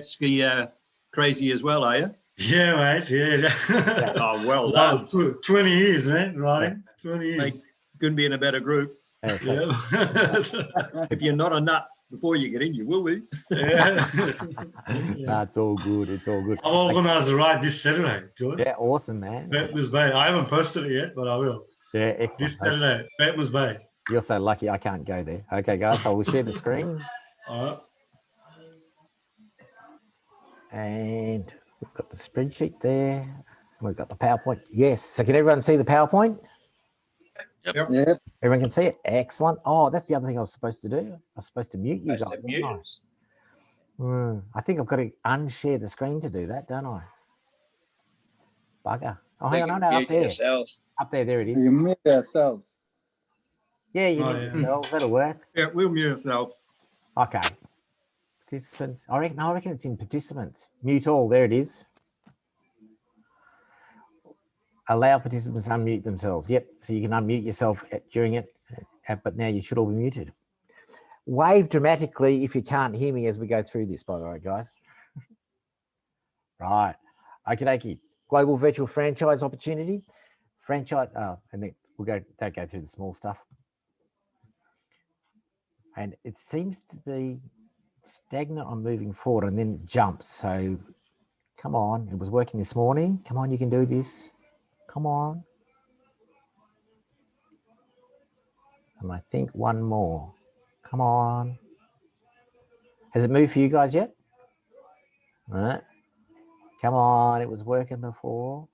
ski crazy as well, are you? Yeah, mate. Yeah. Oh, well done. 20 years, man. Right? 20 years. Mate, couldn't be in a better group. Yeah. If you're not a nut before you get in, you will be. Yeah. No, it's all good. It's all good. I'll organise the ride this Saturday, George. Yeah, awesome, man. Batman's Bay. I haven't posted it yet, but I will. Yeah, excellent. This Saturday, Batman's Bay. You're so lucky I can't go there. Okay, guys, so we'll share the screen. All right. And we've got the spreadsheet there. We've got the PowerPoint. Yes. So can everyone see the PowerPoint? Yep. Everyone can see it? Excellent. Oh, that's the other thing I was supposed to do. I was supposed to mute you guys. I think I've got to unshare the screen to do that, don't I? Bugger. Oh, hang on, no, up there. Yourselves. Up there, there it is. You mute ourselves. Yeah, you mute yourselves. That'll work. Yeah, we'll mute ourselves. Okay. Participants. I reckon it's in participants. Mute all. There it is. Allow participants to unmute themselves. Yep. So you can unmute yourself during it, but now you should all be muted. Wave dramatically if you can't hear me as we go through this, by the way, guys. Right. Okie dokie. Global virtual franchise opportunity. Franchise. And then don't go through the small stuff. And it seems to be stagnant on moving forward and then jumps. So come on. It was working this morning. Come on, you can do this. Come on. And I think one more. Come on. Has it moved for you guys yet? All right. Come on. It was working before.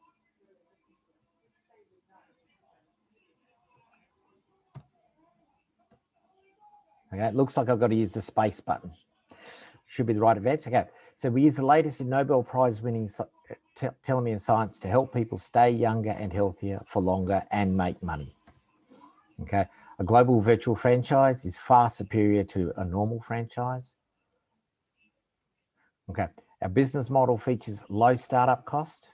Okay. It looks like I've got to use the space button. Should be the right advance. Okay. So we use the latest in Nobel Prize winning telomere science to help people stay younger and healthier for longer and make money. Okay. A global virtual franchise is far superior to a normal franchise. Okay. Our business model features low startup cost,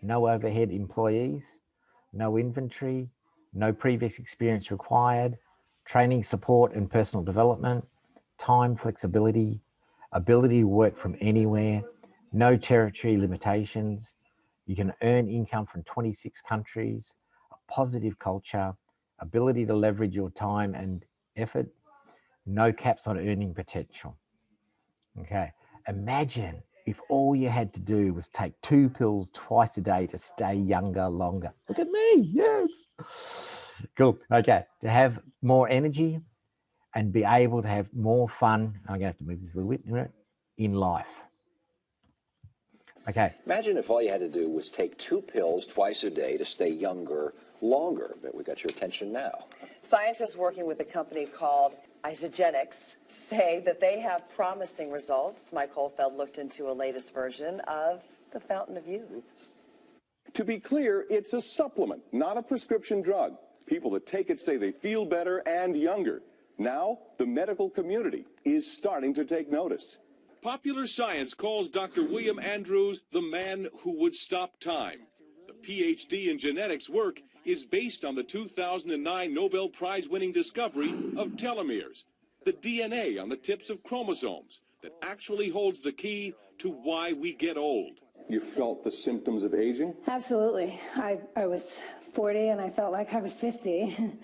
no overhead employees, no inventory, no previous experience required, training support and personal development, time flexibility, ability to work from anywhere, no territory limitations. You can earn income from 26 countries, a positive culture, ability to leverage your time and effort, no caps on earning potential. Okay. Imagine if all you had to do was take 2 pills twice a day to stay younger longer. Look at me. Yes. Cool. Okay. To have more energy and be able to have more fun. I'm going to have to move this a little bit in life. Okay. Imagine if all you had to do was take 2 pills twice a day to stay younger longer. But we got your attention now. Scientists working with a company called Isogenics say that they have promising results. Mike Holfeld looked into a latest version of the Fountain of Youth. To be clear, it's a supplement, not a prescription drug. People that take it say they feel better and younger. Now, the medical community is starting to take notice. Popular science calls Dr. William Andrews the man who would stop time. The PhD in genetics work is based on the 2009 Nobel Prize-winning discovery of telomeres, the DNA on the tips of chromosomes that actually holds the key to why we get old. You felt the symptoms of aging? Absolutely. I was 40 and I felt like I was 50.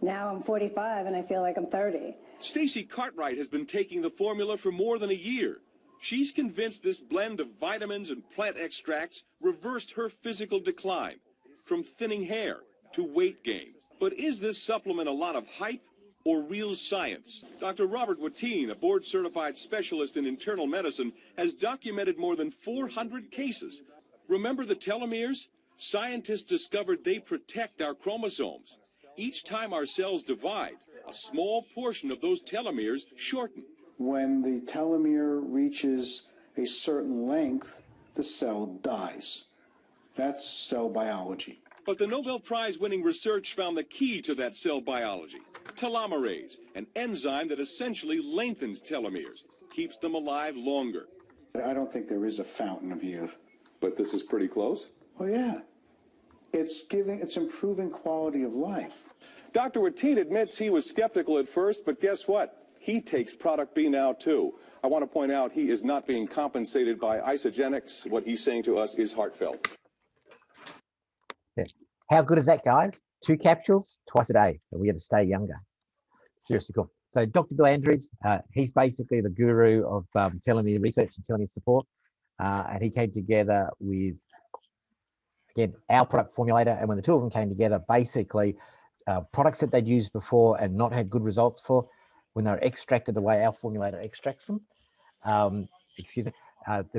Now I'm 45 and I feel like I'm 30. Stacy Cartwright has been taking the formula for more than a year. She's convinced this blend of vitamins and plant extracts reversed her physical decline, from thinning hair to weight gain. But is this supplement a lot of hype or real science? Dr. Robert Watine, a board-certified specialist in internal medicine, has documented more than 400 cases. Remember the telomeres? Scientists discovered they protect our chromosomes. Each time our cells divide, a small portion of those telomeres shorten. When the telomere reaches a certain length, the cell dies. That's cell biology. But the Nobel Prize-winning research found the key to that cell biology, telomerase, an enzyme that essentially lengthens telomeres, keeps them alive longer. I don't think there is a fountain of youth. But this is pretty close? Oh, yeah. It's improving quality of life. Dr. Watine admits he was skeptical at first, but guess what? He takes product B now, too. I want to point out he is not being compensated by Isagenix. What he's saying to us is heartfelt. Yeah. How good is that, guys? 2 capsules twice a day, and we get to stay younger. Seriously cool. So Dr. Bill Andrews, he's basically the guru of telomere research and telomere support. And he came together with, again, our product formulator. And when the two of them came together, basically products that they'd used before and not had good results for, when they're extracted the way our formulator extracts them, then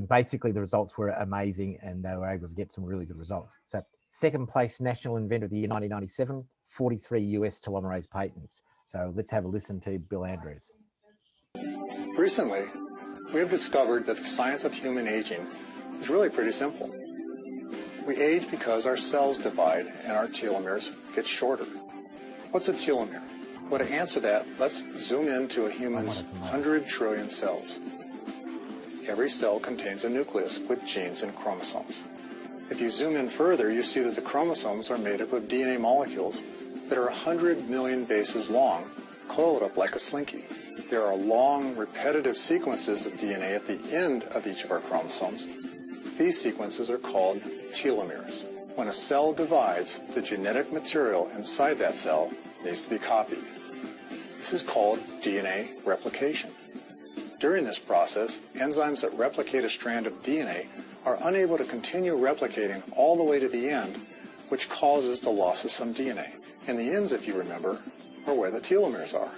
basically the results were amazing and they were able to get some really good results. So second place National Inventor of the Year 1997, 43 US telomerase patents. So let's have a listen to Bill Andrews. Recently, we have discovered that the science of human aging is really pretty simple. We age because our cells divide and our telomeres get shorter. What's a telomere? Well, to answer that, let's zoom into a human's 100 trillion cells. Every cell contains a nucleus with genes and chromosomes. If you zoom in further, you see that the chromosomes are made up of DNA molecules that are 100 million bases long, coiled up like a slinky. There are long, repetitive sequences of DNA at the end of each of our chromosomes. These sequences are called telomeres. When a cell divides, the genetic material inside that cell needs to be copied. This is called DNA replication. During this process, enzymes that replicate a strand of DNA are unable to continue replicating all the way to the end, which causes the loss of some DNA. And the ends, if you remember, are where the telomeres are.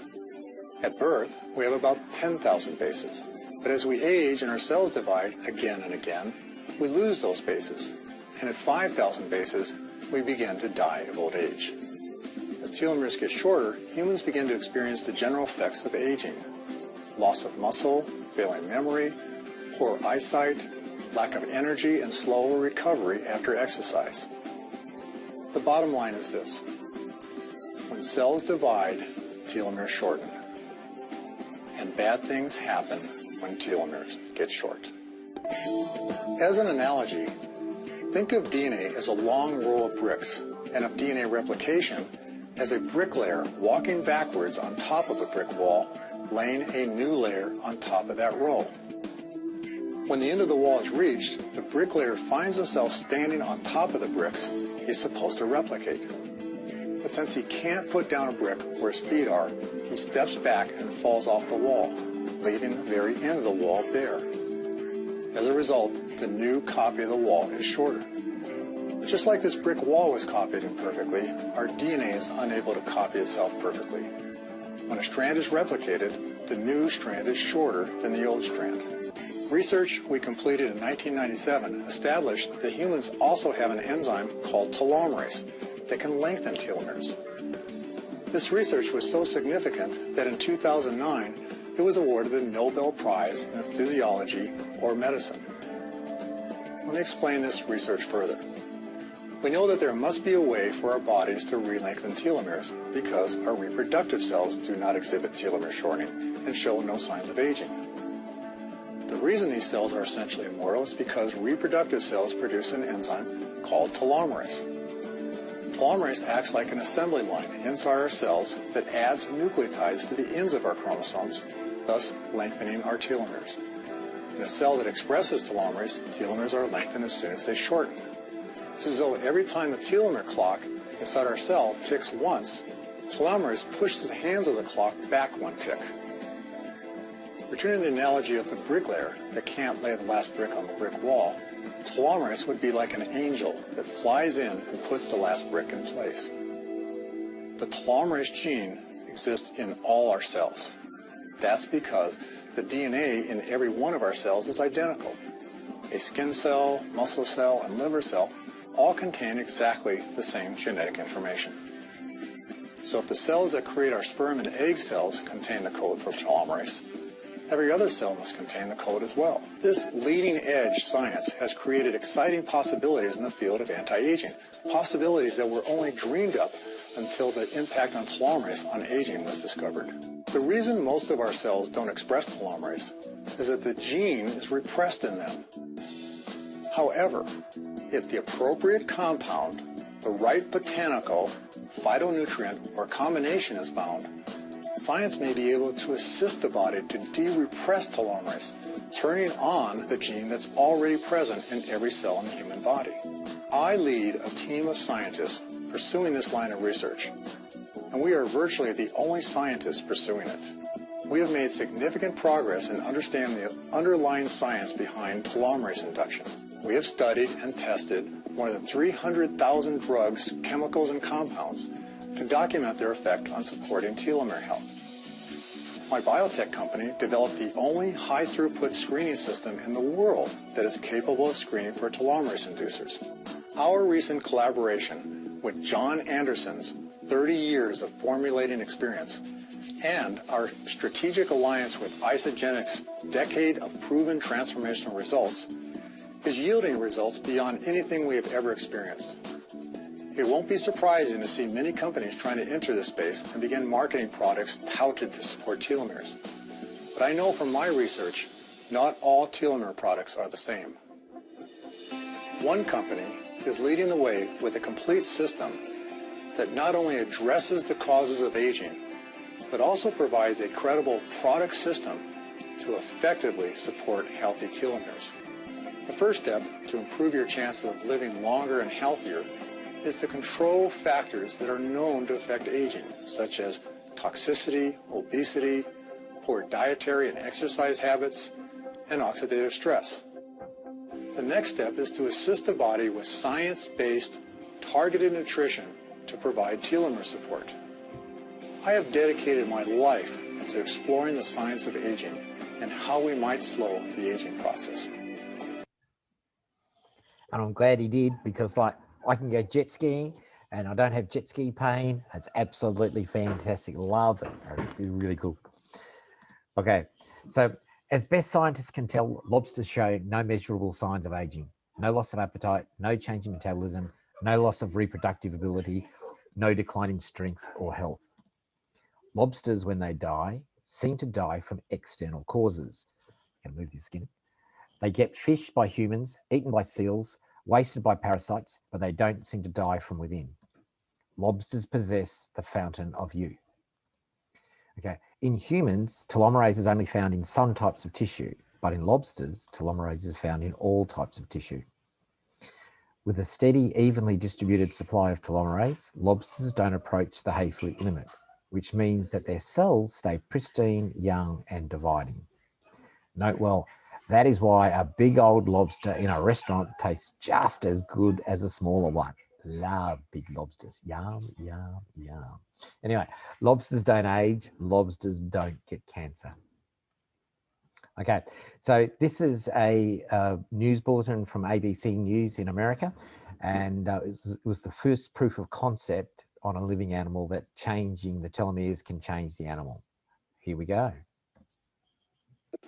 At birth, we have about 10,000 bases. But as we age and our cells divide again and again, we lose those bases. And at 5,000 bases, we begin to die of old age. As telomeres get shorter, humans begin to experience the general effects of aging. Loss of muscle, failing memory, poor eyesight, lack of energy, and slower recovery after exercise. The bottom line is this. When cells divide, telomeres shorten. And bad things happen when telomeres get short. As an analogy, think of DNA as a long row of bricks, and of DNA replication as a bricklayer walking backwards on top of a brick wall, laying a new layer on top of that row. When the end of the wall is reached, the bricklayer finds himself standing on top of the bricks he's supposed to replicate. But since he can't put down a brick where his feet are, he steps back and falls off the wall, leaving the very end of the wall bare. As a result, the new copy of the wall is shorter. Just like this brick wall was copied imperfectly, our DNA is unable to copy itself perfectly. When a strand is replicated, the new strand is shorter than the old strand. Research we completed in 1997 established that humans also have an enzyme called telomerase that can lengthen telomeres. This research was so significant that in 2009, it was awarded the Nobel Prize in Physiology or Medicine. Let me explain this research further. We know that there must be a way for our bodies to re-lengthen telomeres because our reproductive cells do not exhibit telomere shortening and show no signs of aging. The reason these cells are essentially immortal is because reproductive cells produce an enzyme called telomerase. Telomerase acts like an assembly line inside our cells that adds nucleotides to the ends of our chromosomes, thus lengthening our telomeres. In a cell that expresses telomerase, telomeres are lengthened as soon as they shorten. It's as though every time the telomere clock inside our cell ticks once, telomerase pushes the hands of the clock back one tick. Returning to the analogy of the bricklayer that can't lay the last brick on the brick wall, telomerase would be like an angel that flies in and puts the last brick in place. The telomerase gene exists in all our cells. That's because the DNA in every one of our cells is identical. A skin cell, muscle cell, and liver cell all contain exactly the same genetic information. So if the cells that create our sperm and egg cells contain the code for telomerase, every other cell must contain the code as well. This leading-edge science has created exciting possibilities in the field of anti-aging, possibilities that were only dreamed up until the impact on telomerase on aging was discovered. The reason most of our cells don't express telomerase is that the gene is repressed in them. However, if the appropriate compound, the right botanical, phytonutrient, or combination is found, science may be able to assist the body to de-repress telomerase, turning on the gene that's already present in every cell in the human body. I lead a team of scientists pursuing this line of research, and we are virtually the only scientists pursuing it. We have made significant progress in understanding the underlying science behind telomerase induction. We have studied and tested more than 300,000 drugs, chemicals, and compounds to document their effect on supporting telomere health. My biotech company developed the only high-throughput screening system in the world that is capable of screening for telomerase inducers. Our recent collaboration with John Anderson's 30 years of formulating experience and our strategic alliance with Isagenix' decade of proven transformational results is yielding results beyond anything we have ever experienced. It won't be surprising to see many companies trying to enter this space and begin marketing products touted to support telomeres. But I know from my research, not all telomere products are the same. One company is leading the way with a complete system that not only addresses the causes of aging, but also provides a credible product system to effectively support healthy telomeres. The first step to improve your chances of living longer and healthier is to control factors that are known to affect aging, such as toxicity, obesity, poor dietary and exercise habits, and oxidative stress. The next step is to assist the body with science-based, targeted nutrition to provide telomere support. I have dedicated my life to exploring the science of aging and how we might slow the aging process. And I'm glad he did, because like I can go jet skiing and I don't have jet ski pain. It's absolutely fantastic. Love it. It's really cool. Okay, so as best scientists can tell, lobsters show no measurable signs of aging, no loss of appetite, no change in metabolism, no loss of reproductive ability, no decline in strength or health. Lobsters, when they die, seem to die from external causes. I'm going to move this again. They get fished by humans, eaten by seals, wasted by parasites, but they don't seem to die from within. Lobsters possess the fountain of youth. Okay, in humans, telomerase is only found in some types of tissue, but in lobsters, telomerase is found in all types of tissue. With a steady, evenly distributed supply of telomerase, lobsters don't approach the Hayflick limit, which means that their cells stay pristine, young, and dividing. Note well, that is why a big old lobster in a restaurant tastes just as good as a smaller one. Love big lobsters. Yum, yum, yum. Anyway, lobsters don't age. Lobsters don't get cancer. Okay, so this is a news bulletin from ABC News in America, and it was the first proof of concept on a living animal that changing the telomeres can change the animal. Here we go.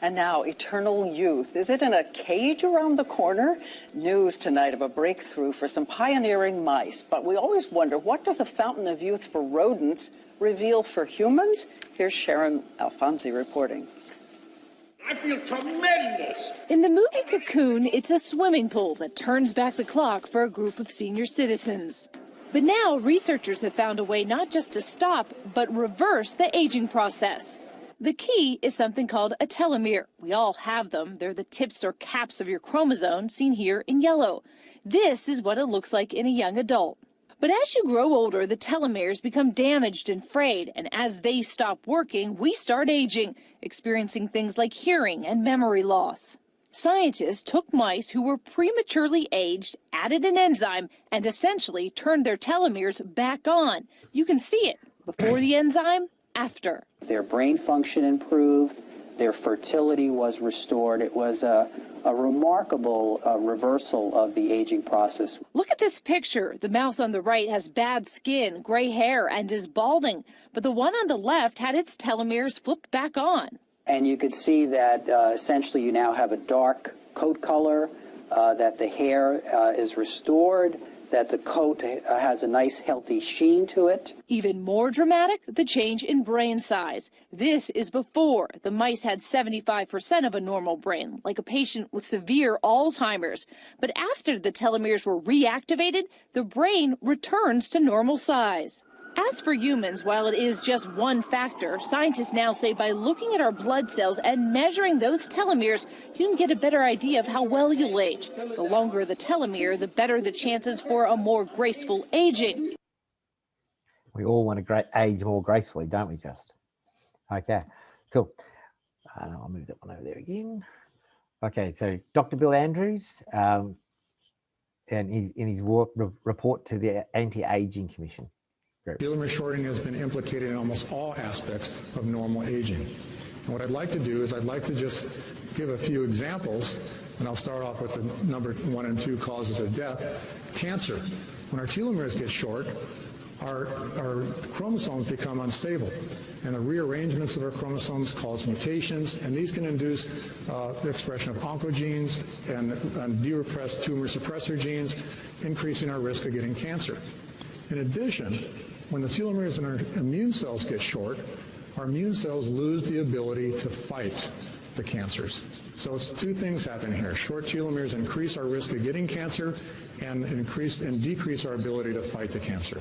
And now, eternal youth. Is it in a cage around the corner? News tonight of a breakthrough for some pioneering mice. But we always wonder, what does a fountain of youth for rodents reveal for humans? Here's Sharon Alfonsi reporting. I feel tremendous. In the movie Cocoon, it's a swimming pool that turns back the clock for a group of senior citizens. But now researchers have found a way not just to stop, but reverse the aging process. The key is something called a telomere. We all have them. They're the tips or caps of your chromosome, seen here in yellow. This is what it looks like in a young adult. But as you grow older, the telomeres become damaged and frayed, and as they stop working, we start aging, experiencing things like hearing and memory loss. Scientists took mice who were prematurely aged, added an enzyme, and essentially turned their telomeres back on. You can see it before the enzyme, after. Their brain function improved, their fertility was restored. It was a remarkable reversal of the aging process. Look at this picture. The mouse on the right has bad skin, gray hair, and is balding, but the one on the left had its telomeres flipped back on. And you could see that essentially you now have a dark coat color, that the hair is restored, that the coat has a nice healthy sheen to it. Even more dramatic, the change in brain size. This is before. The mice had 75% of a normal brain, like a patient with severe Alzheimer's. But after the telomeres were reactivated, the brain returns to normal size. As for humans, while it is just one factor, scientists now say by looking at our blood cells and measuring those telomeres, you can get a better idea of how well you'll age. The longer the telomere, the better the chances for a more graceful aging. We all want to age more gracefully, don't we, Just? Okay, cool. I'll move that one over there again. Okay, so Dr. Bill Andrews, and in his report to the Anti-Aging Commission. Telomere shortening has been implicated in almost all aspects of normal aging. And what I'd like to do is I'd like to just give a few examples, and I'll start off with the number 1 and 2 causes of death. Cancer. When our telomeres get short, our chromosomes become unstable, and the rearrangements of our chromosomes cause mutations, and these can induce the expression of oncogenes and de-repressed tumor suppressor genes, increasing our risk of getting cancer. In addition, when the telomeres in our immune cells get short, our immune cells lose the ability to fight the cancers. So it's two things happen here. Short telomeres increase our risk of getting cancer and decrease our ability to fight the cancer.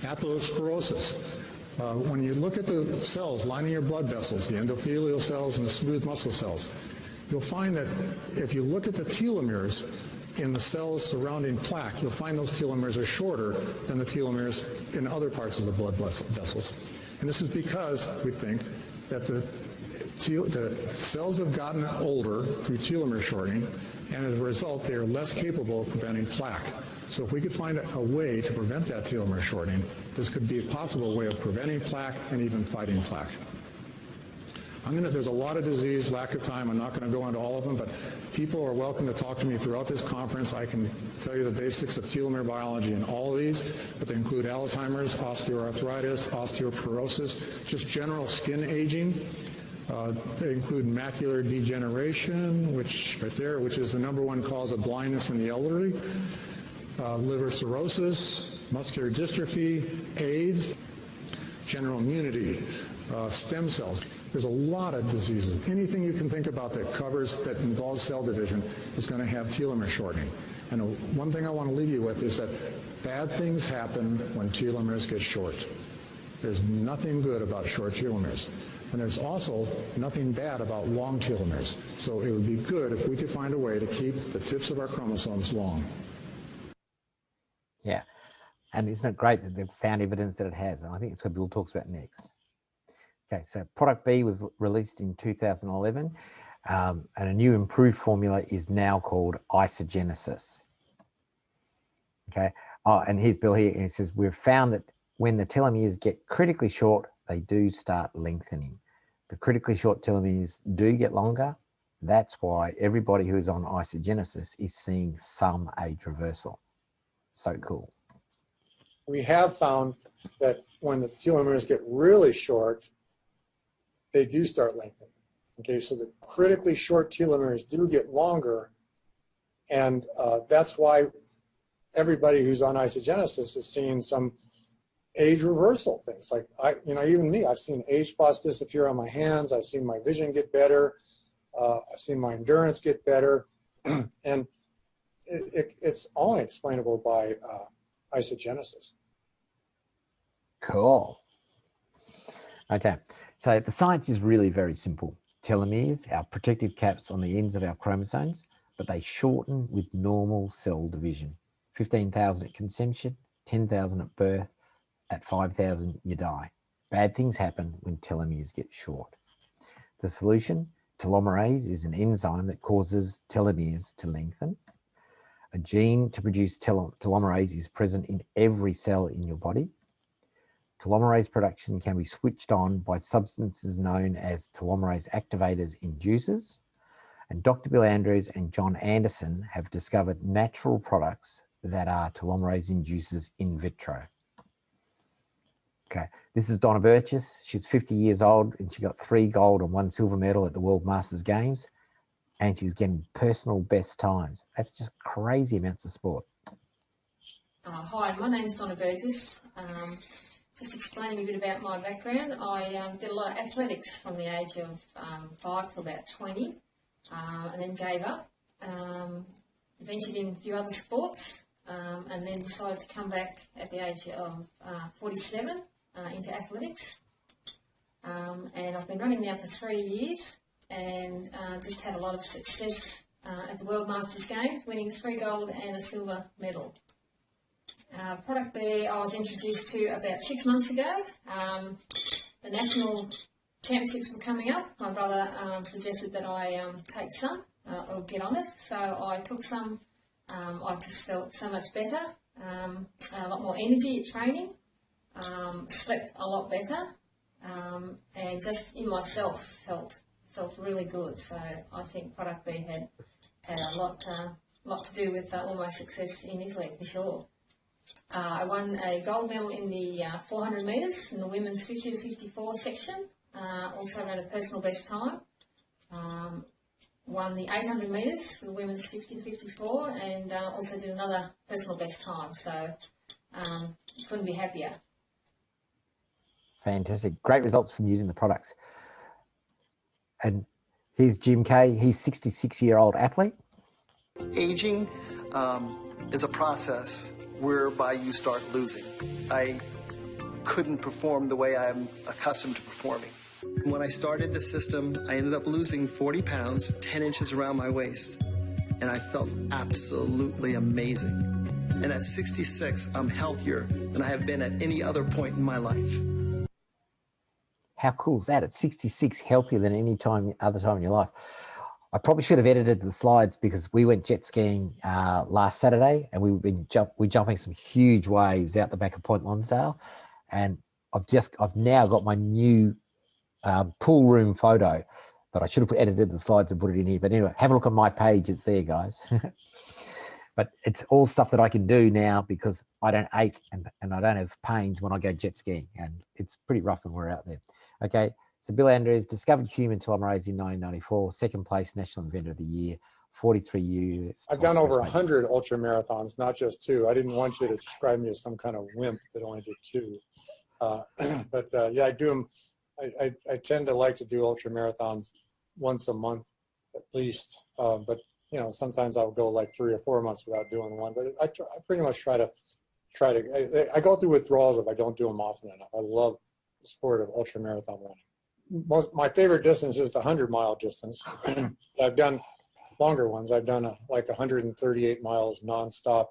Atherosclerosis. When you look at the cells lining your blood vessels, the endothelial cells and the smooth muscle cells, you'll find that if you look at the telomeres in the cells surrounding plaque, you'll find those telomeres are shorter than the telomeres in other parts of the blood vessels. And this is because we think that the cells have gotten older through telomere shortening, and as a result, they are less capable of preventing plaque. So if we could find a way to prevent that telomere shortening, this could be a possible way of preventing plaque and even fighting plaque. There's a lot of disease, lack of time. I'm not going to go into all of them, but people are welcome to talk to me throughout this conference. I can tell you the basics of telomere biology in all of these, but they include Alzheimer's, osteoarthritis, osteoporosis, just general skin aging. They include macular degeneration, which is the #1 cause of blindness in the elderly, liver cirrhosis, muscular dystrophy, AIDS, general immunity, stem cells. There's a lot of diseases. Anything you can think about that involves cell division is going to have telomere shortening. And one thing I want to leave you with is that bad things happen when telomeres get short. There's nothing good about short telomeres. And there's also nothing bad about long telomeres. So it would be good if we could find a way to keep the tips of our chromosomes long. Yeah, and isn't it great that they've found evidence that it has? And I think it's what Bill talks about next. Okay, so product B was released in 2011, and a new improved formula is now called isogenesis. Okay, and here's Bill here, and he says, we've found that when the telomeres get critically short, they do start lengthening. The critically short telomeres do get longer. That's why everybody who is on isogenesis is seeing some age reversal. So cool. We have found that when the telomeres get really short, they do start lengthening. Okay, so the critically short telomeres do get longer, and that's why everybody who's on isogenesis is seeing some age reversal things. Like even me, I've seen age spots disappear on my hands. I've seen my vision get better. I've seen my endurance get better, and it's only explainable by isogenesis. Cool. Okay, so the science is really very simple. Telomeres, our protective caps on the ends of our chromosomes, but they shorten with normal cell division. 15,000 at conception, 10,000 at birth, at 5,000 you die. Bad things happen when telomeres get short. The solution, telomerase, is an enzyme that causes telomeres to lengthen. A gene to produce telomerase is present in every cell in your body. Telomerase production can be switched on by substances known as telomerase activators inducers. And Dr. Bill Andrews and John Anderson have discovered natural products that are telomerase inducers in vitro. Okay, this is Donna Burgess. She's 50 years old and she got 3 gold and 1 silver medal at the World Masters Games, and she's getting personal best times. That's just crazy amounts of sport. Hi, my name's Donna Burgess. Just explaining a bit about my background. I did a lot of athletics from the age of 5 to about 20, and then gave up. Ventured in a few other sports, and then decided to come back at the age of 47 into athletics. And I've been running now for 3 years, and just had a lot of success at the World Masters Games, winning 3 gold and a silver medal. Product B I was introduced to about 6 months ago. The national championships were coming up. My brother suggested that I take some or get on it, so I took some. I just felt so much better, a lot more energy at training, slept a lot better, and just in myself felt really good. So I think Product B had a lot to do with all my success in Italy, for sure. I won a gold medal in the 400 metres in the women's 50 to 54 section. Also ran a personal best time. Won the 800 metres for the women's 50 to 54, and also did another personal best time. So couldn't be happier. Fantastic. Great results from using the products. And here's Jim Kay. He's 66-year-old athlete. Aging is a process whereby you start losing. I couldn't perform the way I'm accustomed to performing. When I started the system, I ended up losing 40 pounds, 10 inches around my waist, and I felt absolutely amazing. And at 66, I'm healthier than I have been at any other point in my life. How cool is that? At 66, healthier than any other time in your life. I probably should have edited the slides because we went jet skiing last Saturday, and we're jumping some huge waves out the back of Point Lonsdale, and I've now got my new pool room photo, but I should have edited the slides and put it in here. But anyway, have a look on my page. It's there, guys. But it's all stuff that I can do now because I don't ache and I don't have pains when I go jet skiing, and it's pretty rough when we're out there. Okay, so Bill Andrews discovered human telomerase in 1994, second place National Inventor of the Year, 43 years. I've done over 100 ultra marathons, not just 2. I didn't want you to describe me as some kind of wimp that only did 2. Yeah, I do them. I tend to like to do ultra marathons once a month at least, but you know, sometimes I'll go like 3 or 4 months without doing one. But I pretty much try to. I go through withdrawals if I don't do them often enough. I love the sport of ultra marathon running. My favorite distance is the 100-mile distance. I've done longer ones. I've done like 138 miles nonstop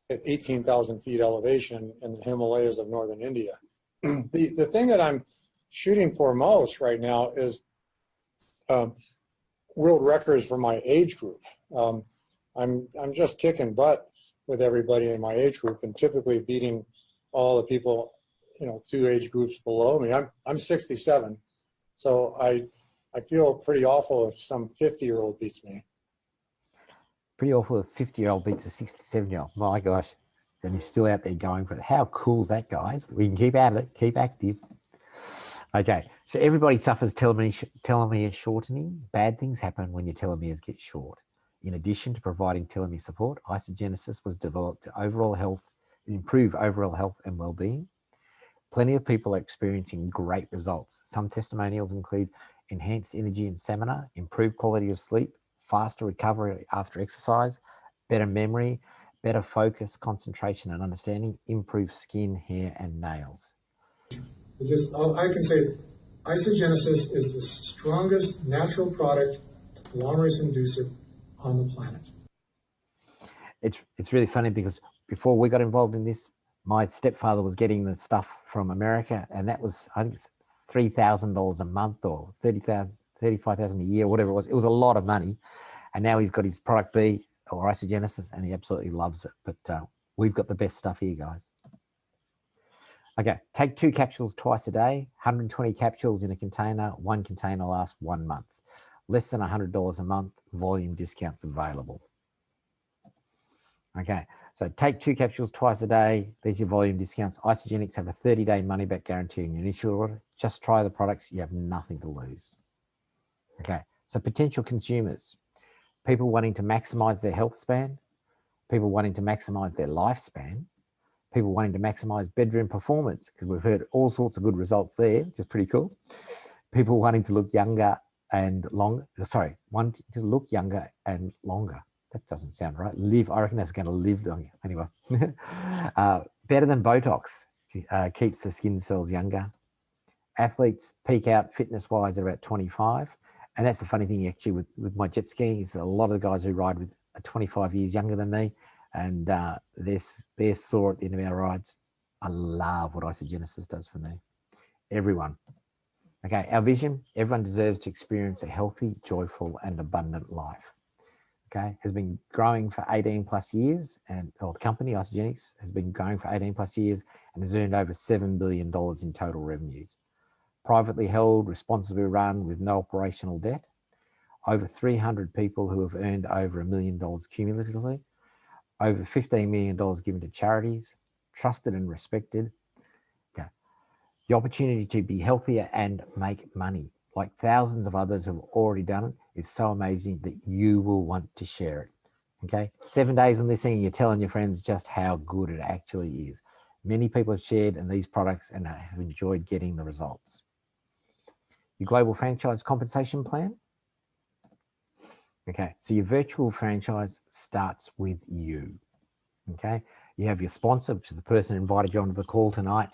at 18,000 feet elevation in the Himalayas of northern India. The thing that I'm shooting for most right now is world records for my age group. I'm just kicking butt with everybody in my age group and typically beating all the people, you know, 2 age groups below me. I'm 67, so I feel pretty awful if some 50-year-old beats me. Pretty awful if a 50-year-old beats a 67-year-old. My gosh, and he's still out there going for it. How cool is that, guys? We can keep at it, keep active. Okay, so everybody suffers telomere shortening. Bad things happen when your telomeres get short. In addition to providing telomere support, isogenesis was developed to improve overall health and well-being. Plenty of people are experiencing great results. Some testimonials include enhanced energy and stamina, improved quality of sleep, faster recovery after exercise, better memory, better focus, concentration and understanding, improved skin, hair and nails. I can say isogenesis is the strongest natural product telomerase inducer on the planet. It's really funny because before we got involved in this, my stepfather was getting the stuff from America, and that was, I think it's $3,000 a month or $35,000 a year, whatever it was. It was a lot of money, and now he's got his product B or isogenesis, and he absolutely loves it. But we've got the best stuff here, guys. Okay, take 2 capsules twice a day, 120 capsules in a container, 1 container lasts 1 month. Less than $100 a month, volume discounts available. Okay, so take 2 capsules twice a day. There's your volume discounts. Isogenics have a 30-day money-back guarantee on your initial order. Just try the products. You have nothing to lose. Okay, so potential consumers, people wanting to maximize their health span, people wanting to maximize their lifespan, people wanting to maximize bedroom performance, because we've heard all sorts of good results there, which is pretty cool. People wanting to look younger and longer, wanting to look younger and longer. That doesn't sound right. Live, I reckon that's going to live on you. Anyway, better than Botox, keeps the skin cells younger. Athletes peak out fitness-wise at about 25. And that's the funny thing actually with my jet skiing is a lot of the guys who ride with are 25 years younger than me, and they're sore at the end of our rides. I love what Isogenesis does for me. Everyone. Okay, our vision, everyone deserves to experience a healthy, joyful, and abundant life. Okay, has been growing for 18 plus years, and the company, Isogenics, has been growing for 18 plus years and has earned over $7 billion in total revenues. Privately held, responsibly run with no operational debt. Over 300 people who have earned over $1 million cumulatively. Over $15 million given to charities, trusted and respected. Okay. The opportunity to be healthier and make money, like thousands of others have already done it, is so amazing that you will want to share it. Okay, 7 days on this thing, you're telling your friends just how good it actually is. Many people have shared in these products and have enjoyed getting the results. Your global franchise compensation plan. Okay, so your virtual franchise starts with you. Okay, you have your sponsor, which is the person who invited you onto the call tonight,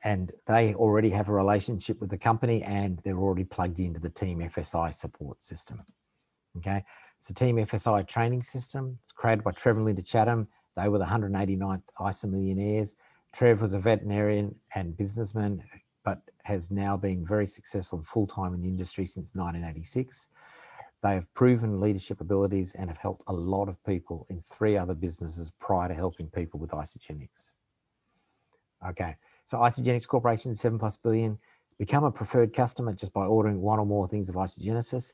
and they already have a relationship with the company and they're already plugged into the Team FSI support system. Okay, so Team FSI training system. It's created by Trevor and Linda Chatham. They were the 189th ISA millionaires. Trev was a veterinarian and businessman, but has now been very successful and full-time in the industry since 1986. They have proven leadership abilities and have helped a lot of people in 3 other businesses prior to helping people with Isogenics. Okay, so Isogenics Corporation, 7+ billion. Become a preferred customer just by ordering 1 or more things of Isogenesis.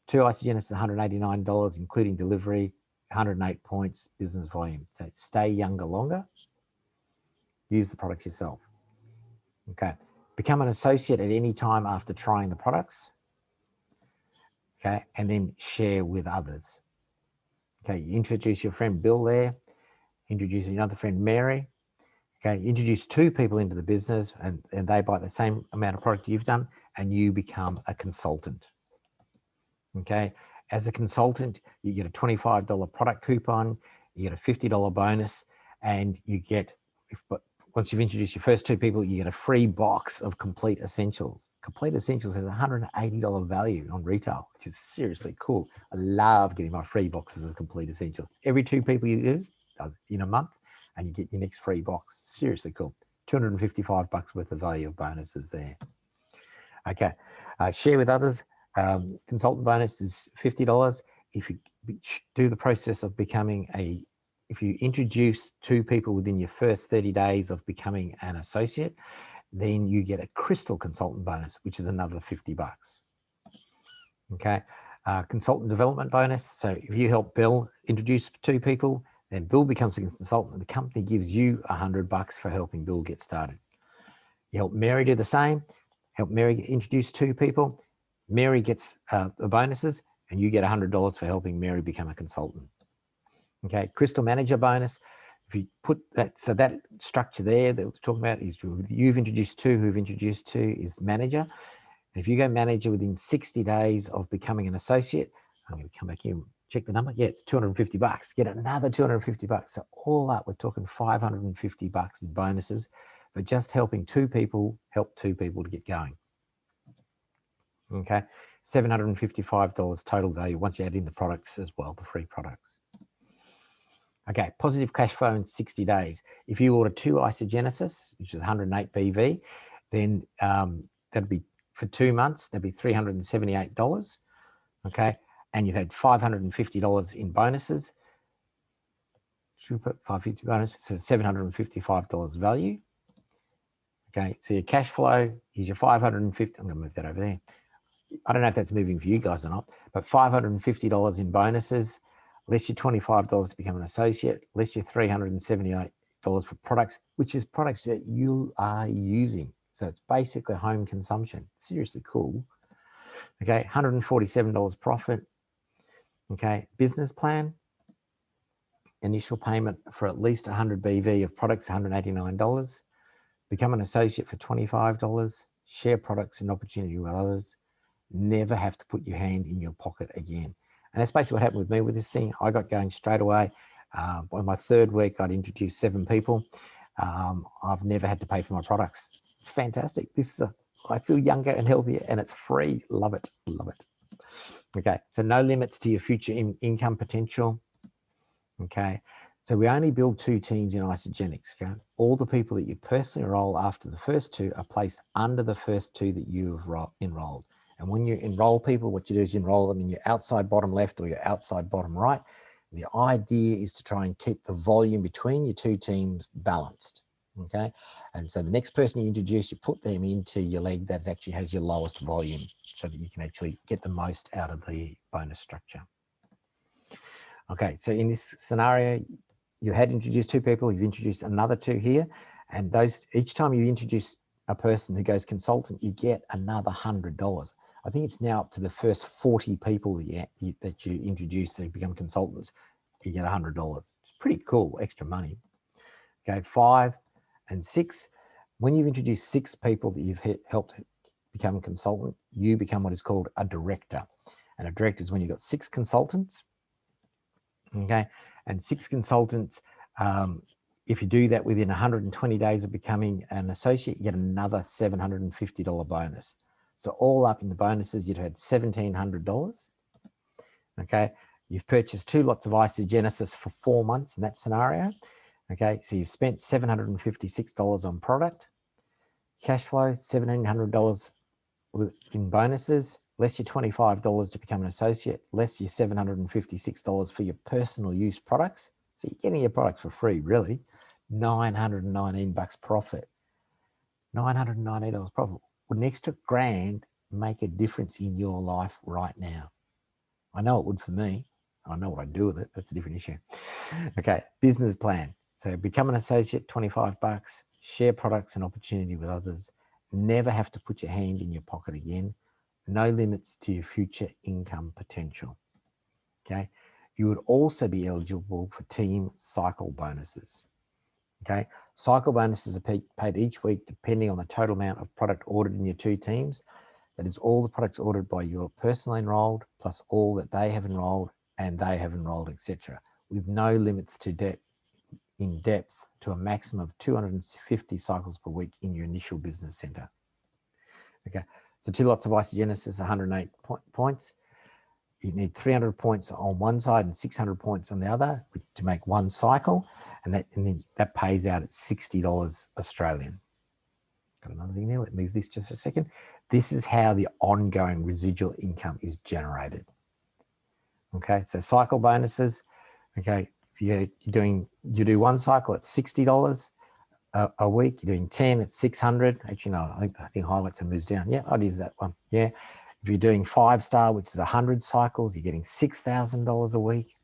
2 Isogenesis, $189, including delivery, 108 points, business volume. So stay younger longer. Use the products yourself. Okay, become an associate at any time after trying the products. Okay, and then share with others. Okay, you introduce your friend Bill there, introduce another friend Mary. Okay, you introduce 2 people into the business and they buy the same amount of product you've done and you become a consultant. Okay, as a consultant, you get a $25 product coupon, you get a $50 bonus, and you get, once you've introduced your first 2 people, you get a free box of Complete Essentials. Complete Essentials has a $180 value on retail, which is seriously cool. I love getting my free boxes of Complete Essentials. Every 2 people you do in a month, and you get your next free box. Seriously cool. $255 worth of value of bonuses there. Okay, share with others. Consultant bonus is $50. If you do the process of becoming if you introduce 2 people within your first 30 days of becoming an associate, then you get a crystal consultant bonus, which is another $50. Okay, consultant development bonus. So if you help Bill introduce 2 people, then Bill becomes a consultant and the company gives you $100 for helping Bill get started. You help Mary do the same, help Mary introduce 2 people. Mary gets the bonuses and you get $100 for helping Mary become a consultant. Okay, Crystal Manager bonus. If you put that, so that structure there that we're talking about is you've introduced 2, who've introduced 2 is manager. And if you go manager within 60 days of becoming an associate, I'm going to come back here and check the number. Yeah, it's $250. Get another $250. So all up, we're talking $550 in bonuses for just helping 2 people, help 2 people to get going. Okay, $755 total value once you add in the products as well, the free products. Okay, positive cash flow in 60 days. If you order 2 Isogenesis, which is 108 BV, then that'd be for 2 months, that'd be $378. Okay, and you've had $550 in bonuses. Should we put 550 bonus? So $755 value. Okay, so your cash flow is your 550. I'm going to move that over there. I don't know if that's moving for you guys or not, but $550 in bonuses, less your $25 to become an associate, less your $378 for products, which is products that you are using. So it's basically home consumption. Seriously cool. Okay, $147 profit. Okay, business plan. Initial payment for at least 100 BV of products, $189. Become an associate for $25. Share products and opportunity with others. Never have to put your hand in your pocket again. And that's basically what happened with me with this thing. I got going straight away. By my 3rd week, I'd introduced 7 people. I've never had to pay for my products. It's fantastic. I feel younger and healthier, and it's free. Love it, love it. Okay, so no limits to your future income potential. Okay, so we only build 2 teams in Isogenics. Okay, all the people that you personally enroll after the first 2 are placed under the first 2 that you have enrolled. And when you enroll people, what you do is you enroll them in your outside bottom left or your outside bottom right. The idea is to try and keep the volume between your 2 teams balanced. Okay, and so the next person you introduce, you put them into your leg that actually has your lowest volume, so that you can actually get the most out of the bonus structure. Okay, so in this scenario, you had introduced 2 people, you've introduced another 2 here, and those each time you introduce a person who goes consultant, you get another $100. I think it's now up to the first 40 people that you introduce that become consultants, you get $100. It's pretty cool, extra money. Okay, 5 and 6. When you've introduced 6 people that you've helped become a consultant, you become what is called a director. And a director is when you've got 6 consultants. Okay, and 6 consultants, if you do that within 120 days of becoming an associate, you get another $750 bonus. So all up in the bonuses, you'd had $1,700. Okay, you've purchased 2 lots of Isogenesis for 4 months in that scenario. Okay, so you've spent $756 on product. Cash flow, $1,700 in bonuses, less your $25 to become an associate, less your $756 for your personal use products. So you're getting your products for free, really. $919 profit. $919 profit. Would an extra grand make a difference in your life right now? I know it would for me. I know what I do with it. That's a different issue. Okay, business plan. So become an associate, $25. Share products and opportunity with others. Never have to put your hand in your pocket again. No limits to your future income potential. Okay. You would also be eligible for team cycle bonuses. Okay. Cycle bonuses are paid each week depending on the total amount of product ordered in your 2 teams. That is all the products ordered by your personal enrolled plus all that they have enrolled and they have enrolled, etc., with no limits to in depth to a maximum of 250 cycles per week in your initial business center. Okay, so 2 lots of Isogenesis, 108 points. You need 300 points on one side and 600 points on the other to make 1 cycle, and then that pays out at $60 Australian. Got another thing there. Let me move this just a second. This is how the ongoing residual income is generated. Okay, so cycle bonuses. Okay, if you do 1 cycle at $60 a week. You're doing 10 at 600. Actually, no, I think highlights and moves down. Yeah, I'd use that one. Yeah. If you're doing 5-star, which is 100 cycles, you're getting $6,000 a week,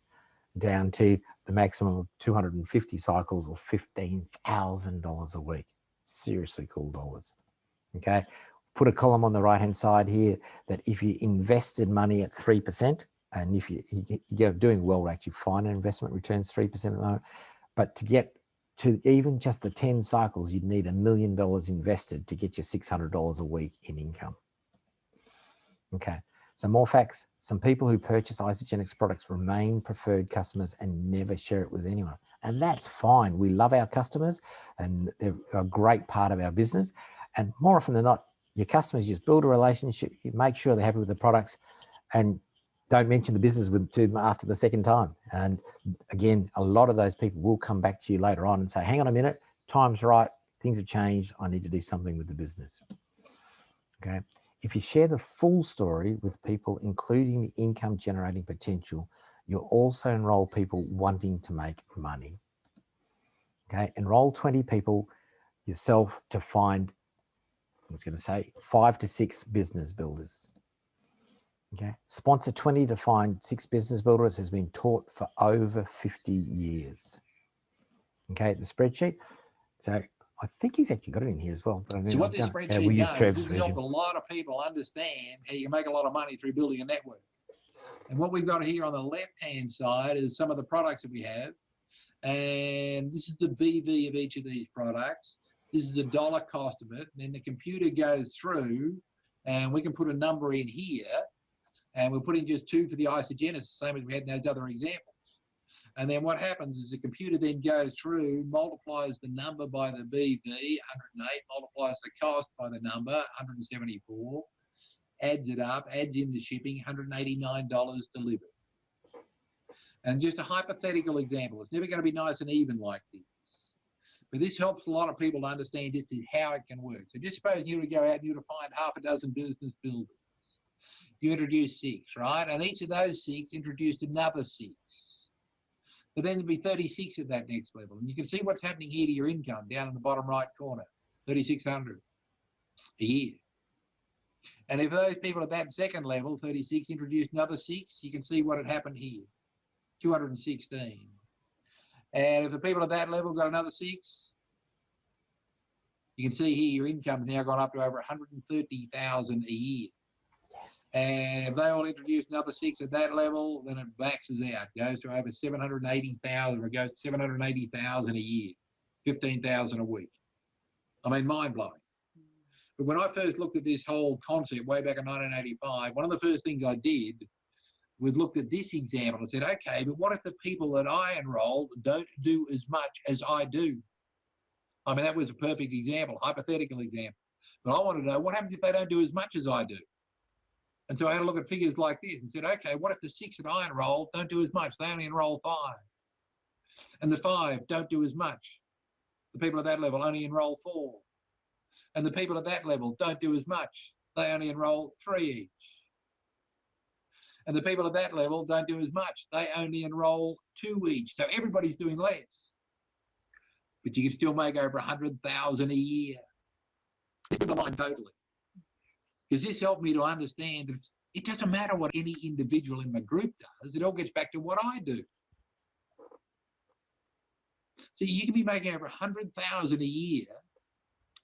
down to the maximum of 250 cycles or $15,000 a week. Seriously cool dollars. Okay. Put a column on the right-hand side here that if you invested money at 3%, and if you're doing well to actually find an investment returns 3% at the moment, but to get to even just the 10 cycles, you'd need $1 million invested to get you $600 a week in income. Okay, so more facts. Some people who purchase Isogenics products remain preferred customers and never share it with anyone. And that's fine. We love our customers and they're a great part of our business. And more often than not, your customers just build a relationship, you make sure they're happy with the products, and don't mention the business to them after the second time. And again, a lot of those people will come back to you later on and say, hang on a minute, time's right, things have changed, I need to do something with the business. Okay. If you share the full story with people, including the income generating potential, you'll also enroll people wanting to make money. Okay. Enroll 20 people yourself to find, I was going to say, 5 to 6 business builders. Okay. Sponsor 20 to find 6 business builders has been taught for over 50 years. Okay, the spreadsheet. So I think he's actually got it in here as well. But I mean, so what this spreadsheet we use does, Trev's this version. helped a lot of people understand how you make a lot of money through building a network. And what we've got here on the left-hand side is some of the products that we have. And this is the BV of each of these products. This is the dollar cost of it. And then the computer goes through and we can put a number in here And we'll put in just 2 for the isogenesis, same as we had in those other examples. And then what happens is the computer then goes through, multiplies the number by the BV, 108, multiplies the cost by the number, 174, adds it up, adds in the shipping, $189 delivered. And just a hypothetical example. It's never going to be nice and even like this. But this helps a lot of people to understand this is how it can work. So just suppose you were to go out and you were to find half a dozen business builders. You introduced 6, right? And each of those 6 introduced another 6. But then there'd be 36 at that next level. And you can see what's happening here to your income down in the bottom right corner, 3,600 a year. And if those people at that second level, 36, introduced another 6, you can see what had happened here, 216. And if the people at that level got another 6, you can see here your income's now gone up to over 130,000 a year. And if they all introduce another 6 at that level, then it maxes out, goes to over 780,000, or it goes to 780,000 a year, 15,000 a week. I mean, mind blowing. But when I first looked at this whole concept way back in 1985, one of the first things I did was looked at this example and said, okay, but what if the people that I enrolled don't do as much as I do? I mean, that was a perfect example, hypothetical example. But I wanted to know what happens if they don't do as much as I do? And so I had to look at figures like this and said, okay, what if the 6 that I enrolled don't do as much? They only enroll 5. And the 5 don't do as much. The people at that level only enroll 4. And the people at that level don't do as much. They only enroll 3 each. And the people at that level don't do as much. They only enroll 2 each. So everybody's doing less. But you can still make over 100,000 a year. It's been the line totally. Because this helped me to understand that it doesn't matter what any individual in my group does. It all gets back to what I do. So you can be making over 100,000 a year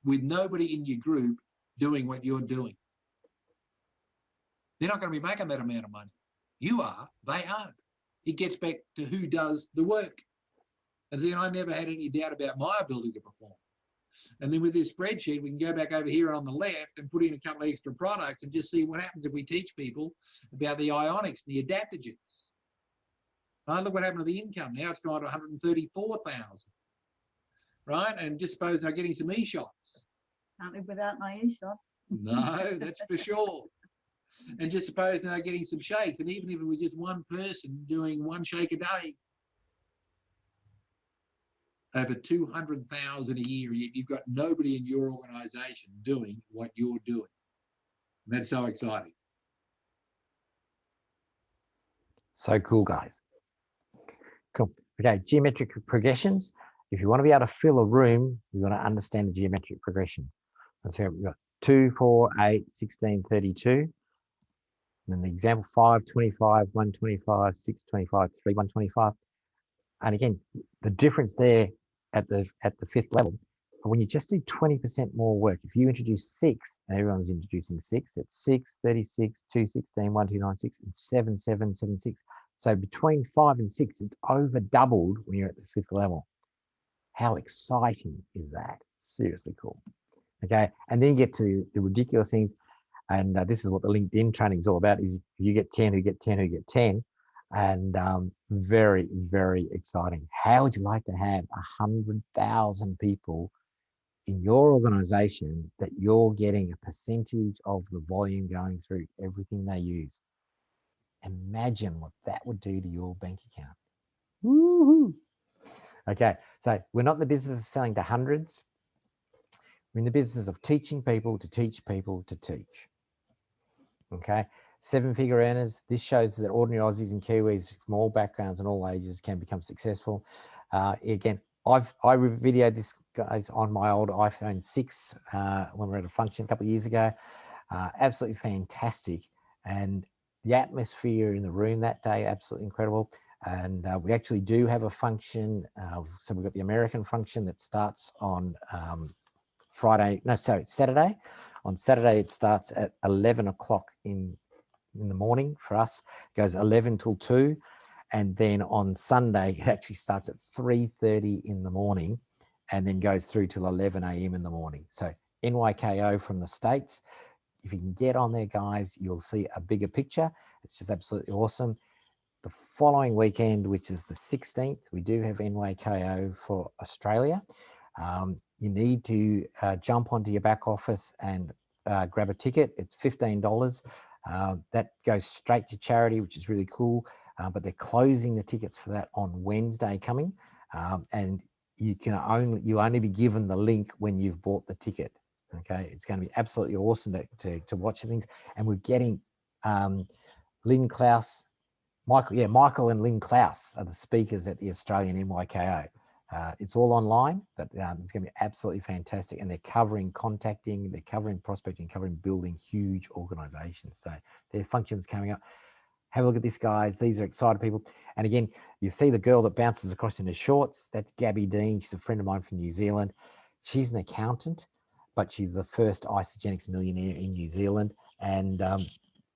with nobody in your group doing what you're doing. They're not going to be making that amount of money. You are, they aren't. It gets back to who does the work. And then I never had any doubt about my ability to perform. And then with this spreadsheet, we can go back over here on the left and put in a couple of extra products and just see what happens if we teach people about the ionics, the adaptogens. Right, look what happened to the income. Now it's gone to 134,000. Right, and just suppose they're getting some e-shots. Can't live without my e-shots. No, that's for sure. And just suppose they're getting some shakes. And even if it was just one person doing 1 shake a day, over 200,000 a year, yet you've got nobody in your organisation doing what you're doing. And that's so exciting. So cool, guys. Cool. Okay, geometric progressions. If you want to be able to fill a room, you've got to understand the geometric progression. And so we've got 2, 4, 8, 16, 32. And then the example 5, 25, 125, 6, 25, 3, 125. And again, the difference there at the 5th level, when you just do 20% more work, if you introduce 6, and everyone's introducing 6, it's 6, 36, 216, 1296, and 7776. So between 5 and 6, it's over doubled when you're at the 5th level. How exciting is that? Seriously cool. Okay, and then you get to the ridiculous things, and this is what the LinkedIn training is all about, is you get 10 who get 10 who get 10. And very, very exciting. How would you like to have 100,000 people in your organization that you're getting a percentage of the volume going through everything they use? Imagine what that would do to your bank account. Woo-hoo. Okay, so we're not in the business of selling to hundreds. We're in the business of teaching people to teach people to teach. Okay. 7-figure earners. This shows that ordinary Aussies and Kiwis from all backgrounds and all ages can become successful. Again, I videoed this, guys, on my old iPhone 6 when we were at a function a couple of years ago. Absolutely fantastic. And the atmosphere in the room that day, absolutely incredible. And we actually do have a function. So we've got the American function that starts on Saturday. On Saturday, it starts at 11 o'clock in the morning for us, goes 11 till 2, and then on Sunday it actually starts at 3:30 in the morning and then goes through till 11 a.m. in the morning. So NYKO from the States. If you can get on there, guys, you'll see a bigger picture. It's just absolutely awesome. The following weekend, which is the 16th, we do have NYKO for Australia. You need to jump onto your back office and grab a ticket. It's $15. That goes straight to charity, which is really cool. But they're closing the tickets for that on Wednesday coming, and you only be given the link when you've bought the ticket. Okay, it's going to be absolutely awesome to watch things, and we're getting Lynn Klaus, Michael and Lynn Klaus are the speakers at the Australian NYKO. It's all online, but it's going to be absolutely fantastic. And they're covering contacting, they're covering prospecting, covering building huge organizations. So their functions coming up. Have a look at this, guys. These are excited people. And again, you see the girl that bounces across into shorts. That's Gabby Dean. She's a friend of mine from New Zealand. She's an accountant, but she's the first Isogenics millionaire in New Zealand. And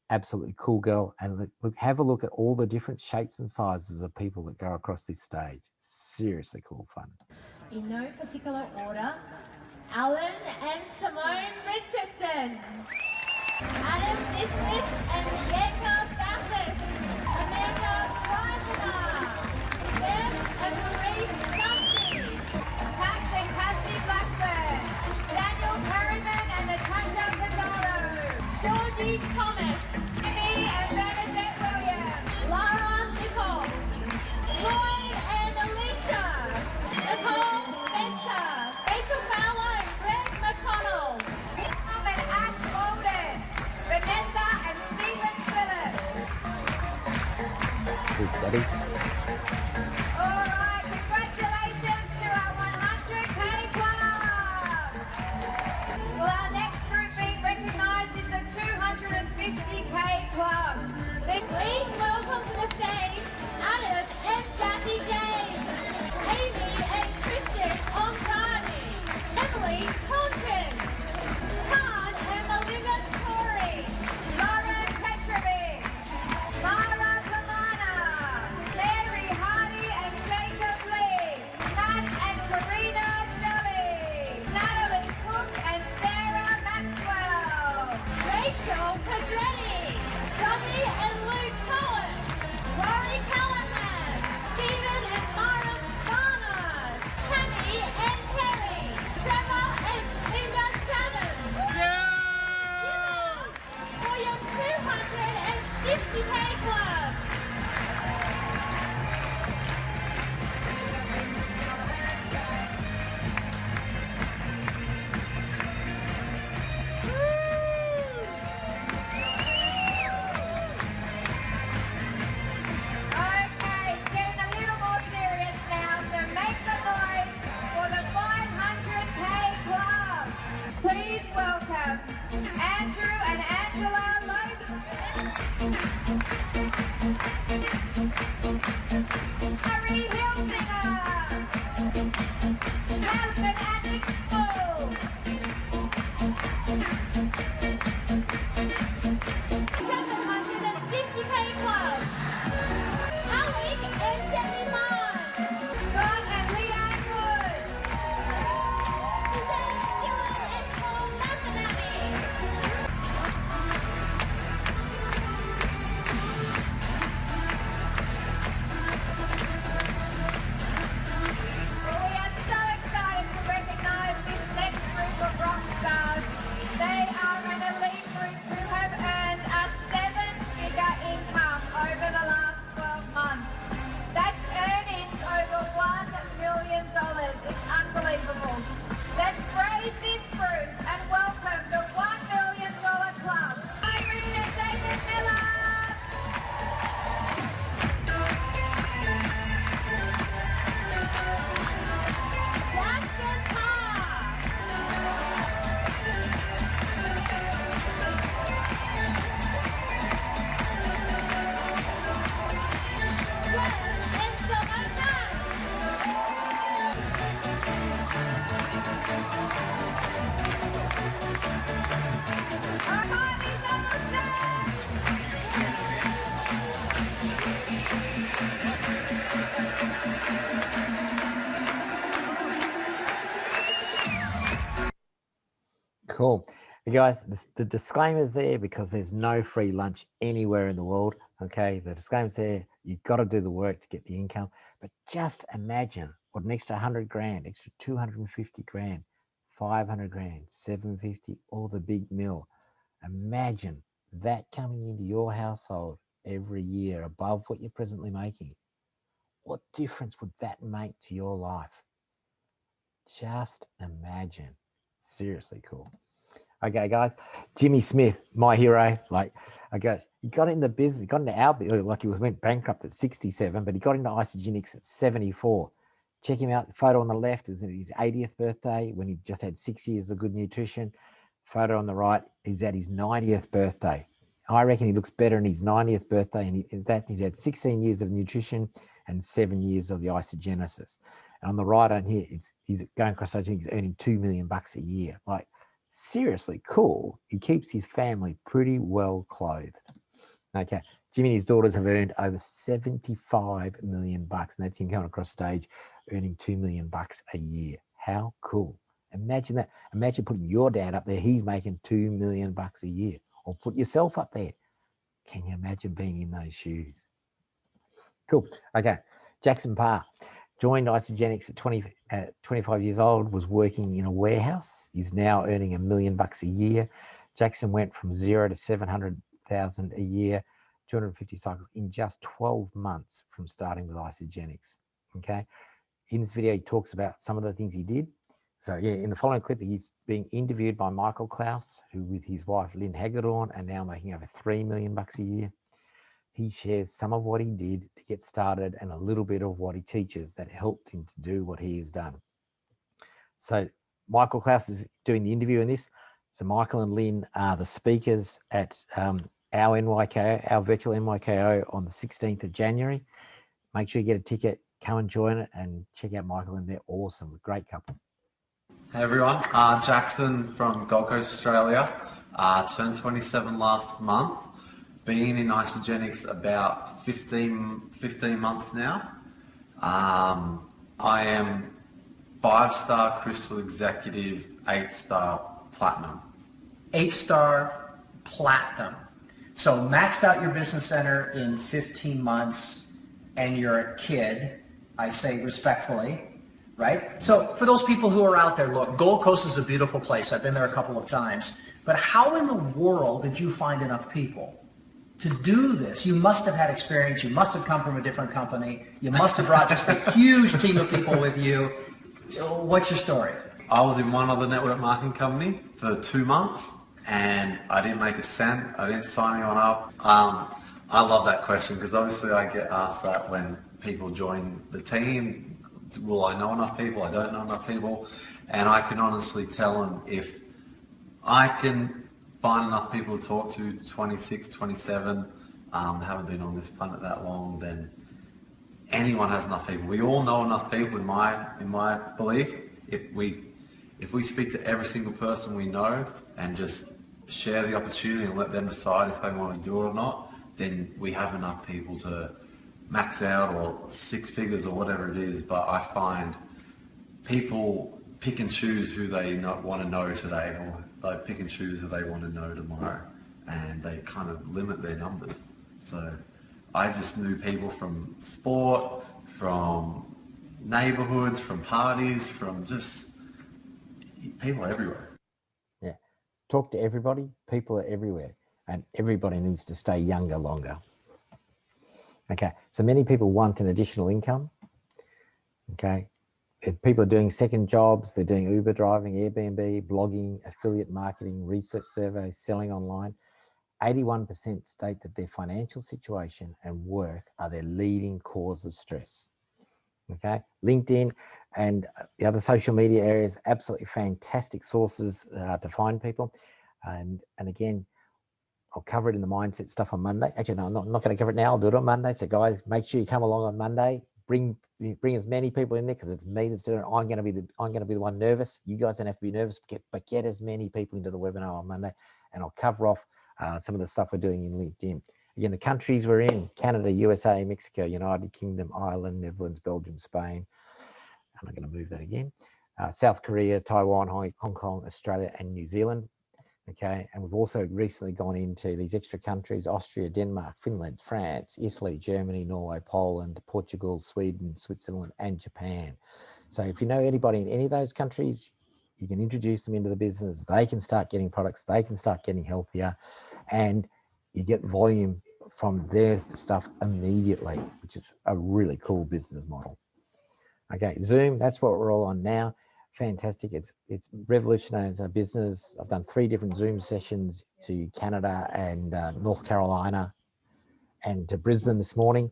absolutely cool girl. And look, have a look at all the different shapes and sizes of people that go across this stage. Seriously cool fun. In no particular order, Alan and Simone Richardson, Adam Nismish and Diego Bathurst, Amanda Reisner, Sam and Maurice Dumpty, Pat and Cassie Blackburn, Daniel Perryman and Natasha Pizarro, Georgie Thomas, Amy and Bernadette Williams, Lara Nichols, Lloyd and Alicia, Nicole Spencer, Rachel Fowler and Greg McConnell, Tom and Ash Walden, Vanessa and Stephen Phillips. Good, Debbie. All right, congratulations to our 100K club. Well, our next group being recognised is the 250K club. Please welcome to the stage Adam and Kathy James, Amy and Kristen Ondrani, Emily Conkin, Khan and Melinda Torrey, Lauren Petrovic, Mara Kamana, Larry Hardy and Jacob Lee, Matt and Karina Jolly, Natalie Cook and Sarah Maxwell, Rachel Pedretti, Johnny and Luke Cohen, Rory Callahan, Stephen and Mara Barnard, Tammy and Terry, Trevor and Linda Travers. For your 250K club. Okay, getting a little more serious now, so make some noise for the 500K club. Please welcome Andrew and Angela Logan. Harry Hilfinger. Nelson and Nicole. 750K club. Alec and Debbie Mann. Scott and Leanne Wood. Suzanne Dillon and Paul Masanami. Well, we are so excited to recognise this next group of rock stars. They are an elite group who have earned a 7-figure income over the last 12 months. That's earnings over $1 million. It's unbelievable. Let's praise this group and welcome the $1 Million Club. Irene and David Miller. Jackson Park. Glenn and Silver Nunn. Armani Donaldson. Cool. Hey guys, the disclaimer's there because there's no free lunch anywhere in the world. Okay, the disclaimer's there. You've got to do the work to get the income. But just imagine what an extra 100 grand, extra 250 grand, 500 grand, 750, or the big mill. Imagine that coming into your household every year above what you're presently making. What difference would that make to your life? Just imagine. Seriously cool. Okay, guys. Jimmy Smith, my hero. Like, I guess he got into business, he got into our, like he went bankrupt at 67, but he got into isogenics at 74. Check him out. The photo on the left is his 80th birthday when he just had 6 years of good nutrition. Photo on the right is at his 90th birthday. I reckon he looks better in his 90th birthday, and he had 16 years of nutrition and 7 years of the isogenesis. And on the right on here, he's going across isogenics, he's earning $2 million a year. Like, seriously cool. He keeps his family pretty well clothed. Okay, Jimmy and his daughters have earned over $75 million, and that's him coming across stage earning $2 million a year. How cool. Imagine that. Imagine putting your dad up there. He's making $2 million a year. Or put yourself up there. Can you imagine being in those shoes? Cool. Okay, Jackson Parr joined Isogenics at 25 years old, was working in a warehouse. He's now earning $1 million a year. Jackson went from 0 to 700,000 a year, 250 cycles in just 12 months from starting with Isogenics. Okay. In this video, he talks about some of the things he did. So yeah, in the following clip, he's being interviewed by Michael Klaus, who with his wife, Lynn Hagedorn, are now making over $3 million a year. He shares some of what he did to get started and a little bit of what he teaches that helped him to do what he has done. So Michael Klaus is doing the interview in this. So Michael and Lynn are the speakers at our NYKO, our virtual NYKO on the 16th of January. Make sure you get a ticket, come and join it and check out Michael and they're awesome, great couple. Hey everyone, Jackson from Gold Coast, Australia. Turned 27 last month. Been in Isogenics about 15 months now. I am 5-star Crystal Executive, 8-star Platinum. 8-star Platinum. So maxed out your business center in 15 months and you're a kid, I say respectfully, right? So for those people who are out there, look, Gold Coast is a beautiful place. I've been there a couple of times. But how in the world did you find enough people to do this? You must have had experience. You must have come from a different company. You must have brought just a huge team of people with you. What's your story? I was in one other network marketing company for 2 months and I didn't make a cent. I didn't sign anyone up. I love that question because obviously I get asked that when people join the team. Will I know enough people? I don't know enough people. And I can honestly tell them if I can find enough people to talk to, 26, 27, haven't been on this planet that long, then anyone has enough people. We all know enough people in my belief. If we speak to every single person we know and just share the opportunity and let them decide if they want to do it or not, then we have enough people to max out or 6 figures or whatever it is. But I find people pick and choose who they want to know today, or they pick and choose who they want to know tomorrow, and they kind of limit their numbers. So I just knew people from sport, from neighborhoods, from parties, from just people everywhere. Yeah, talk to everybody. People are everywhere, and everybody needs to stay younger longer. Okay, so many people want an additional income. Okay, if people are doing second jobs, they're doing Uber driving, Airbnb, blogging, affiliate marketing, research surveys, selling online. 81% state that their financial situation and work are their leading cause of stress. Okay, LinkedIn and the other social media areas, absolutely fantastic sources to find people. And again, I'll cover it in the mindset stuff on Monday. Actually, no, I'm not going to cover it now. I'll do it on Monday. So guys, make sure you come along on Monday. Bring as many people in there because it's me that's doing it. I'm going to be the one nervous. You guys don't have to be nervous, but get as many people into the webinar on Monday, and I'll cover off some of the stuff we're doing in LinkedIn. Again, the countries we're in: Canada, USA, Mexico, United Kingdom, Ireland, Netherlands, Belgium, Spain. I'm going to move that again. South Korea, Taiwan, Hong Kong, Australia, and New Zealand. Okay, and we've also recently gone into these extra countries: Austria, Denmark, Finland, France, Italy, Germany, Norway, Poland, Portugal, Sweden, Switzerland, and Japan. So if you know anybody in any of those countries, you can introduce them into the business. They can start getting products, they can start getting healthier, and you get volume from their stuff immediately, which is a really cool business model. Okay, Zoom, that's what we're all on now. Fantastic. It's revolutionized our business. I've done 3 different Zoom sessions to Canada and North Carolina and to Brisbane this morning.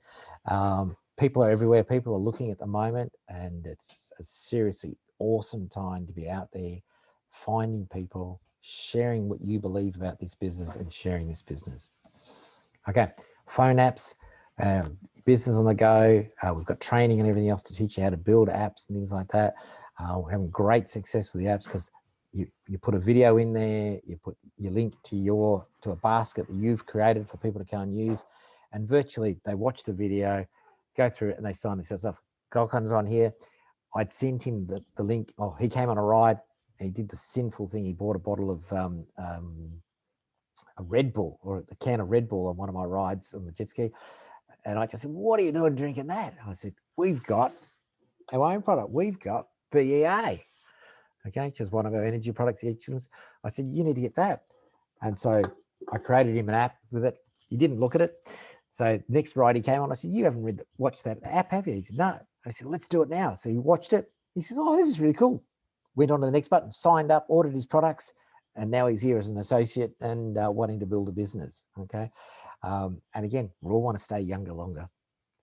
People are everywhere. People are looking at the moment, and it's a seriously awesome time to be out there finding people, sharing what you believe about this business and sharing this business. Okay, phone apps, business on the go. We've got training and everything else to teach you how to build apps and things like that. We're having great success with the apps because you put a video in there, you put your link to a basket that you've created for people to go and use, and virtually they watch the video, go through it, and they sign themselves off. Golcon's on here. I'd sent him the link. Oh, he came on a ride and he did the sinful thing. He bought a bottle of a Red Bull, or a can of Red Bull, on one of my rides on the jet ski. And I just said, "What are you doing drinking that?" I said, "We've got our own product. We've got BEA, okay, which is one of our energy products." I said, "You need to get that." And so I created him an app with it. He didn't look at it. So next ride he came on, I said, "You haven't watched that app, have you?" He said, "No." I said, "Let's do it now." So he watched it. He says, "Oh, this is really cool." Went on to the next button, signed up, ordered his products, and now he's here as an associate and wanting to build a business. Okay. And again, we all want to stay younger longer.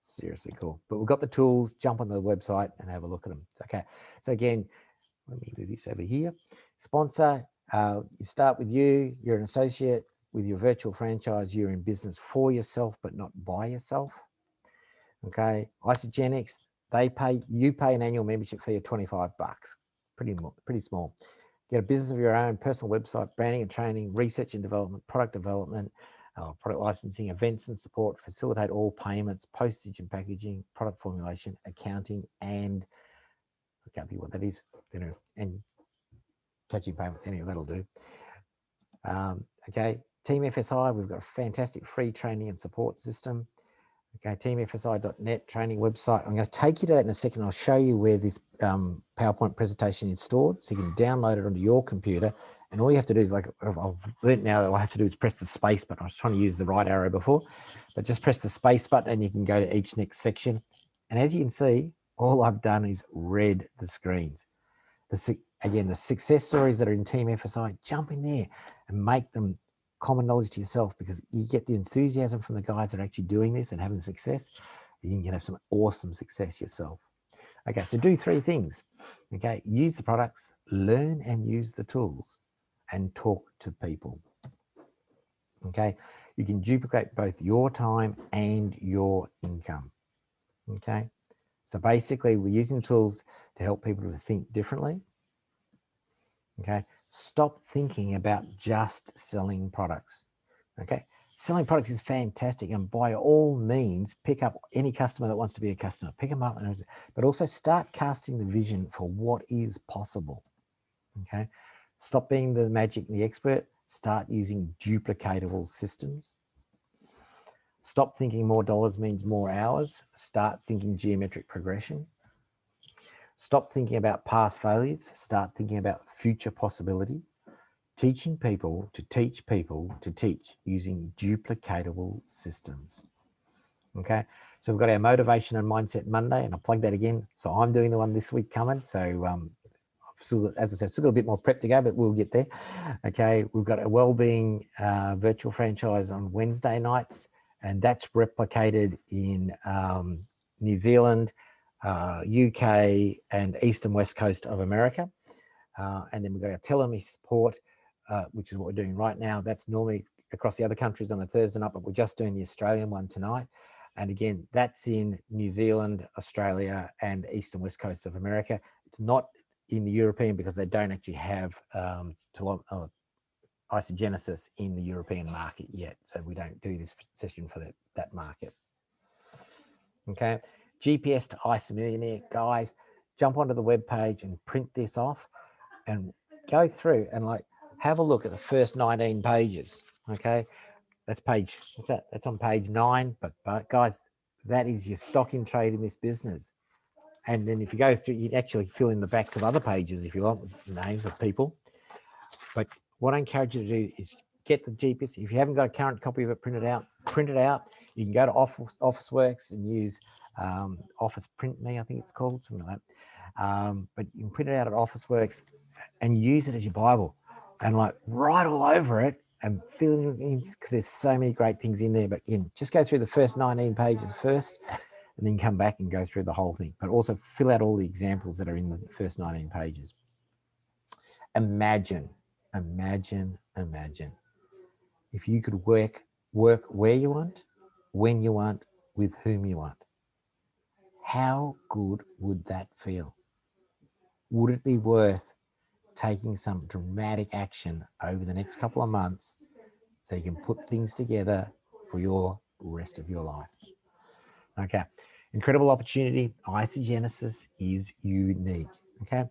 Seriously cool. But we've got the tools. Jump on the website and have a look at them. Okay. So again, let me do this over here. Sponsor, you start with you. You're an associate. With your virtual franchise, you're in business for yourself, but not by yourself. Okay. Isogenics, you pay an annual membership fee of $25. Pretty small. Get a business of your own, personal website, branding and training, research and development, product licensing, events and support, facilitate all payments, postage and packaging, product formulation, accounting, and I can't think what that is, and catching payments. Anyway, that'll do. Okay, Team FSI, we've got a fantastic free training and support system. Okay, teamfsi.net training website. I'm going to take you to that in a second. I'll show you where this PowerPoint presentation is stored, so you can download it onto your computer. And all you have to do is, like I've learned now, that all I have to do is press the space button. I was trying to use the right arrow before, but just press the space button and you can go to each next section. And as you can see, all I've done is read the screens. Again, the success stories that are in Team FSI, jump in there and make them common knowledge to yourself, because you get the enthusiasm from the guys that are actually doing this and having success. You can have some awesome success yourself. Okay, so do 3 things. Okay, use the products, learn and use the tools, and talk to people. Okay, you can duplicate both your time and your income. Okay, so basically we're using tools to help people to think differently. Okay, stop thinking about just selling products. Okay, selling products is fantastic, and by all means, pick up any customer that wants to be a customer. Pick them up, but also start casting the vision for what is possible. Okay, stop being the magic and the expert. Start using duplicatable systems. Stop thinking more dollars means more hours. Start thinking geometric progression. Stop thinking about past failures. Start thinking about future possibility. Teaching people to teach people to teach using duplicatable systems. Okay, so we've got our Motivation and Mindset Monday, and I'll plug that again. So I'm doing the one this week coming. So I've still, as I said, still got a bit more prep to go, but we'll get there. Okay, we've got a wellbeing virtual franchise on Wednesday nights, and that's replicated in New Zealand, UK, and East and West Coast of America. And then we've got our Telomere support, which is what we're doing right now. That's normally across the other countries on a Thursday night, but we're just doing the Australian one tonight. And again, that's in New Zealand, Australia, and East and West Coast of America. It's not in the European because they don't actually have isogenesis in the European market yet. So we don't do this session for that market. Okay, GPS to IsoMillionaire. Guys, jump onto the web page and print this off and go through and have a look at the first 19 pages. Okay, that's page, what's that? That's on page 9. But guys, that is your stock in trade in this business. And then if you go through, you'd actually fill in the backs of other pages if you want, with names of people. But what I encourage you to do is get the GPS. If you haven't got a current copy of it printed out, print it out. You can go to Officeworks and use Office Print Me, I think it's called, something like that. But you can print it out at Officeworks and use it as your Bible and like write all over it and fill in, because there's so many great things in there. But just go through the first 19 pages first and then come back and go through the whole thing. But also fill out all the examples that are in the first 19 pages. Imagine if you could work where you want, when you want, with whom you want. How good would that feel? Would it be worth taking some dramatic action over the next couple of months so you can put things together for your rest of your life? Okay, incredible opportunity. Isogenesis is unique. Okay,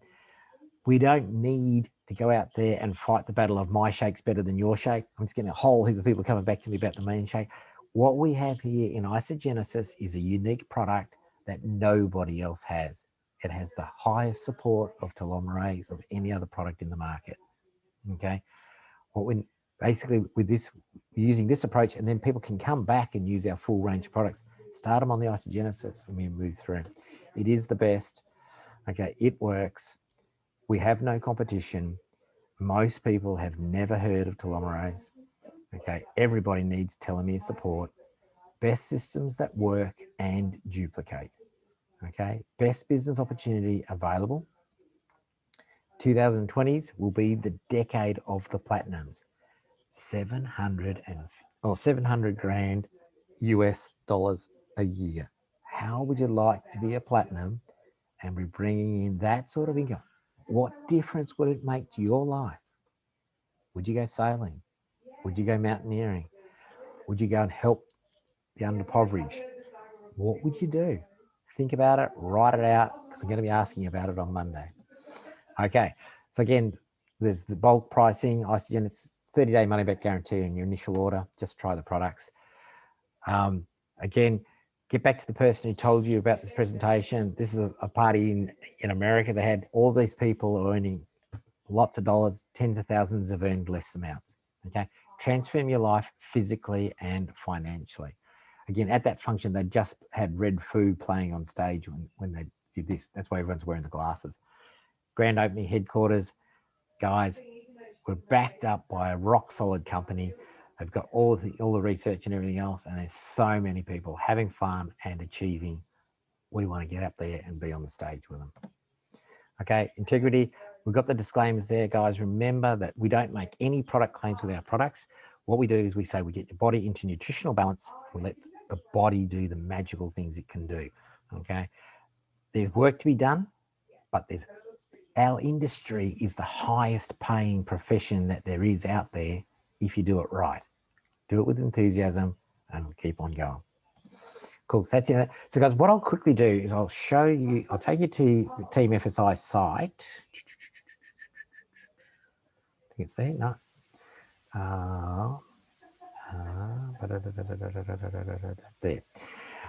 we don't need to go out there and fight the battle of my shake's better than your shake. I'm just getting a whole heap of people coming back to me about the main shake. What we have here in Isogenesis is a unique product that nobody else has. It has the highest support of telomerase of any other product in the market. Okay, what we basically with this, using this approach, and then people can come back and use our full range of products. Start them on the Isogenesis and we move through. It is the best. Okay, it works. We have no competition. Most people have never heard of telomerase. Okay, everybody needs telomere support. Best systems that work and duplicate. Okay, best business opportunity available. 2020s will be the decade of the platinums. 700 grand US dollars a year. How would you like to be a platinum and be bringing in that sort of income? What difference would it make to your life? Would you go sailing? Would you go mountaineering? Would you go and help the underprivileged? What would you do? Think about it, write it out, because I'm going to be asking you about it on Monday. Okay, so again, there's the bulk pricing, Isogenesis, 30-day money-back guarantee on your initial order. Just try the products. Again, get back to the person who told you about this presentation. This is a party in America. They had all these people earning lots of dollars, tens of thousands have earned less amounts. Okay, transform your life physically and financially. Again, at that function, they just had Red Foo playing on stage when they did this. That's why everyone's wearing the glasses. Grand opening headquarters. Guys, we're backed up by a rock solid company. They've got all the research and everything else, and there's so many people having fun and achieving. We want to get up there and be on the stage with them. Okay, integrity. We've got the disclaimers there, guys. Remember that we don't make any product claims with our products. What we do is we say we get your body into nutritional balance. We let the body do the magical things it can do. Okay, there's work to be done, but our industry is the highest paying profession that there is out there if you do it right. Do it with enthusiasm and we'll keep on going. Cool, so that's it. So guys, what I'll quickly do is I'll show you, I'll take you to the Team FSI site. I think it's there, no. There.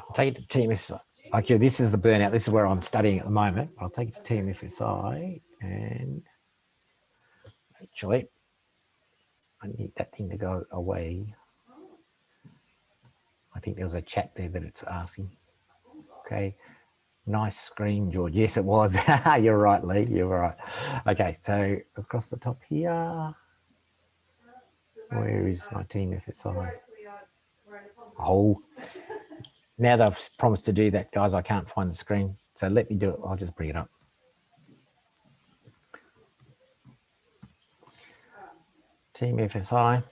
I'll take you to Team FSI. Actually, this is the burnout. This is where I'm studying at the moment. I'll take you to Team FSI and actually, I need that thing to go away. I think there was a chat there that it's asking. Okay, nice screen, George. Yes, it was. You're right, Lee. You're right. Okay, so across the top here, where is my Team FSI? Oh, now they've promised to do that, guys. I can't find the screen, so let me do it. I'll just bring it up. Team FSI.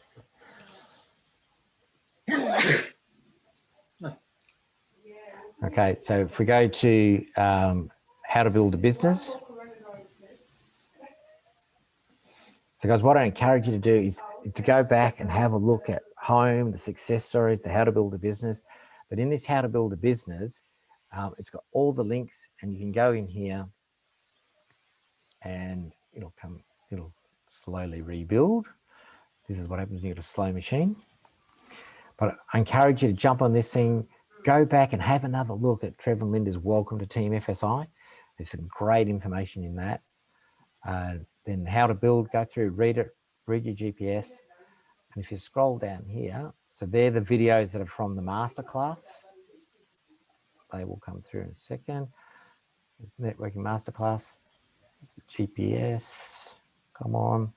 Okay, so if we go to how to build a business. So guys, what I encourage you to do is to go back and have a look at home, the success stories, the how to build a business. But in this how to build a business, it's got all the links and you can go in here and it'll slowly rebuild. This is what happens when you get a slow machine. But I encourage you to jump on this thing, go back and have another look at Trevor and Linda's Welcome to Team FSI. There's some great information in that. Then how to build, go through, read it, read your GPS. And if you scroll down here, so they're the videos that are from the masterclass. They will come through in a second. Networking masterclass, GPS, come on.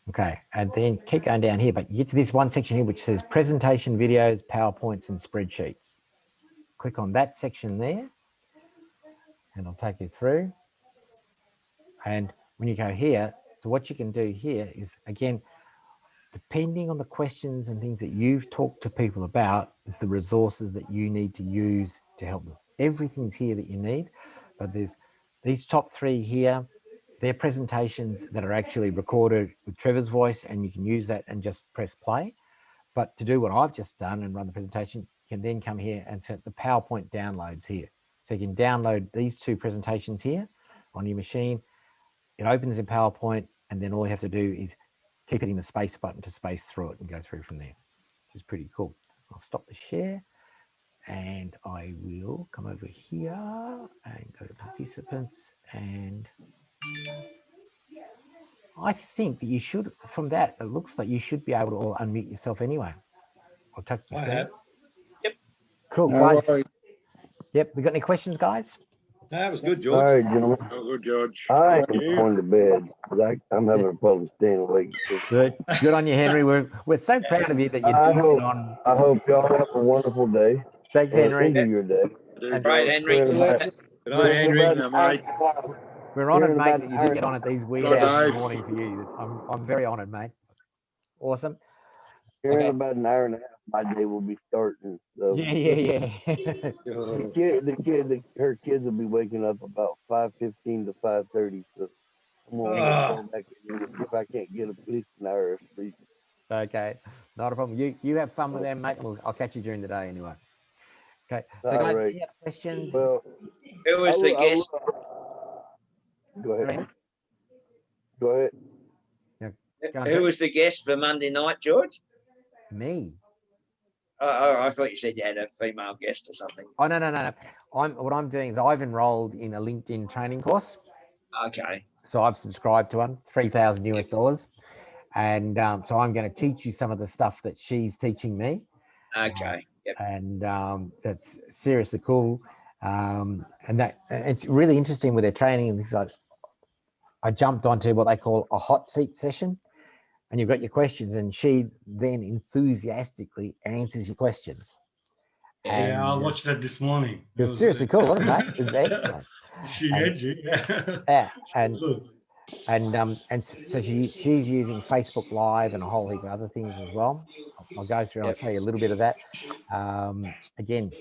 Okay, and then keep going down here, but you get to this one section here which says presentation videos, PowerPoints and spreadsheets. Click on that section there and I'll take you through. And when you go here, so what you can do here is, again, depending on the questions and things that you've talked to people about, is the resources that you need to use to help them. Everything's here that you need, but there's these top 3 here. They're presentations that are actually recorded with Trevor's voice, and you can use that and just press play. But to do what I've just done and run the presentation, you can then come here and set the PowerPoint downloads here. So you can download these 2 presentations here on your machine. It opens in PowerPoint, and then all you have to do is keep hitting the space button to space through it and go through from there, which is pretty cool. I'll stop the share and I will come over here and go to participants, and I think that you should, from that, it looks like you should be able to all unmute yourself anyway. I'll touch the screen. Yep. Cool, guys. Yep, we got any questions, guys? That was good, George. All right, gentlemen. Oh, good, George. I am going to bed. I'm having a problem staying awake. Good on you, Henry. We're so proud of you that you're doing it on. I hope y'all have a wonderful day. Thanks, Henry. Enjoy your day. Right, Henry. Good night, Henry. We're honoured, mate, that you did get on at these wee hours in the morning for you. I'm very honoured, mate. Awesome. Here in about an hour and a half, my day will be starting. So Yeah. Her kids will be waking up about 5:15 to 5:30. So I'm gonna call back if I can't get at least an hour of sleep. Okay, not a problem. You have fun with them, mate. I'll catch you during the day anyway. Okay. So All guys, right. any other questions? Well, who was the guest? Go ahead. Go ahead. Who was the guest for Monday night, George? Me. Oh, I thought you said you had a female guest or something. Oh, no. What I'm doing is I've enrolled in a LinkedIn training course. Okay. So I've subscribed to one, $3,000 US. And so I'm going to teach you some of the stuff that she's teaching me. Okay. Yep. And that's seriously cool. And it's really interesting with their training. Because I jumped onto what they call a hot seat session. And you've got your questions, and she then enthusiastically answers your questions. Yeah, I watched that this morning. It was seriously cool, wasn't it, mate? It was excellent. She had you, yeah. Yeah, and so she's using Facebook Live and a whole heap of other things as well. I'll go through and I'll show you a little bit of that. Again,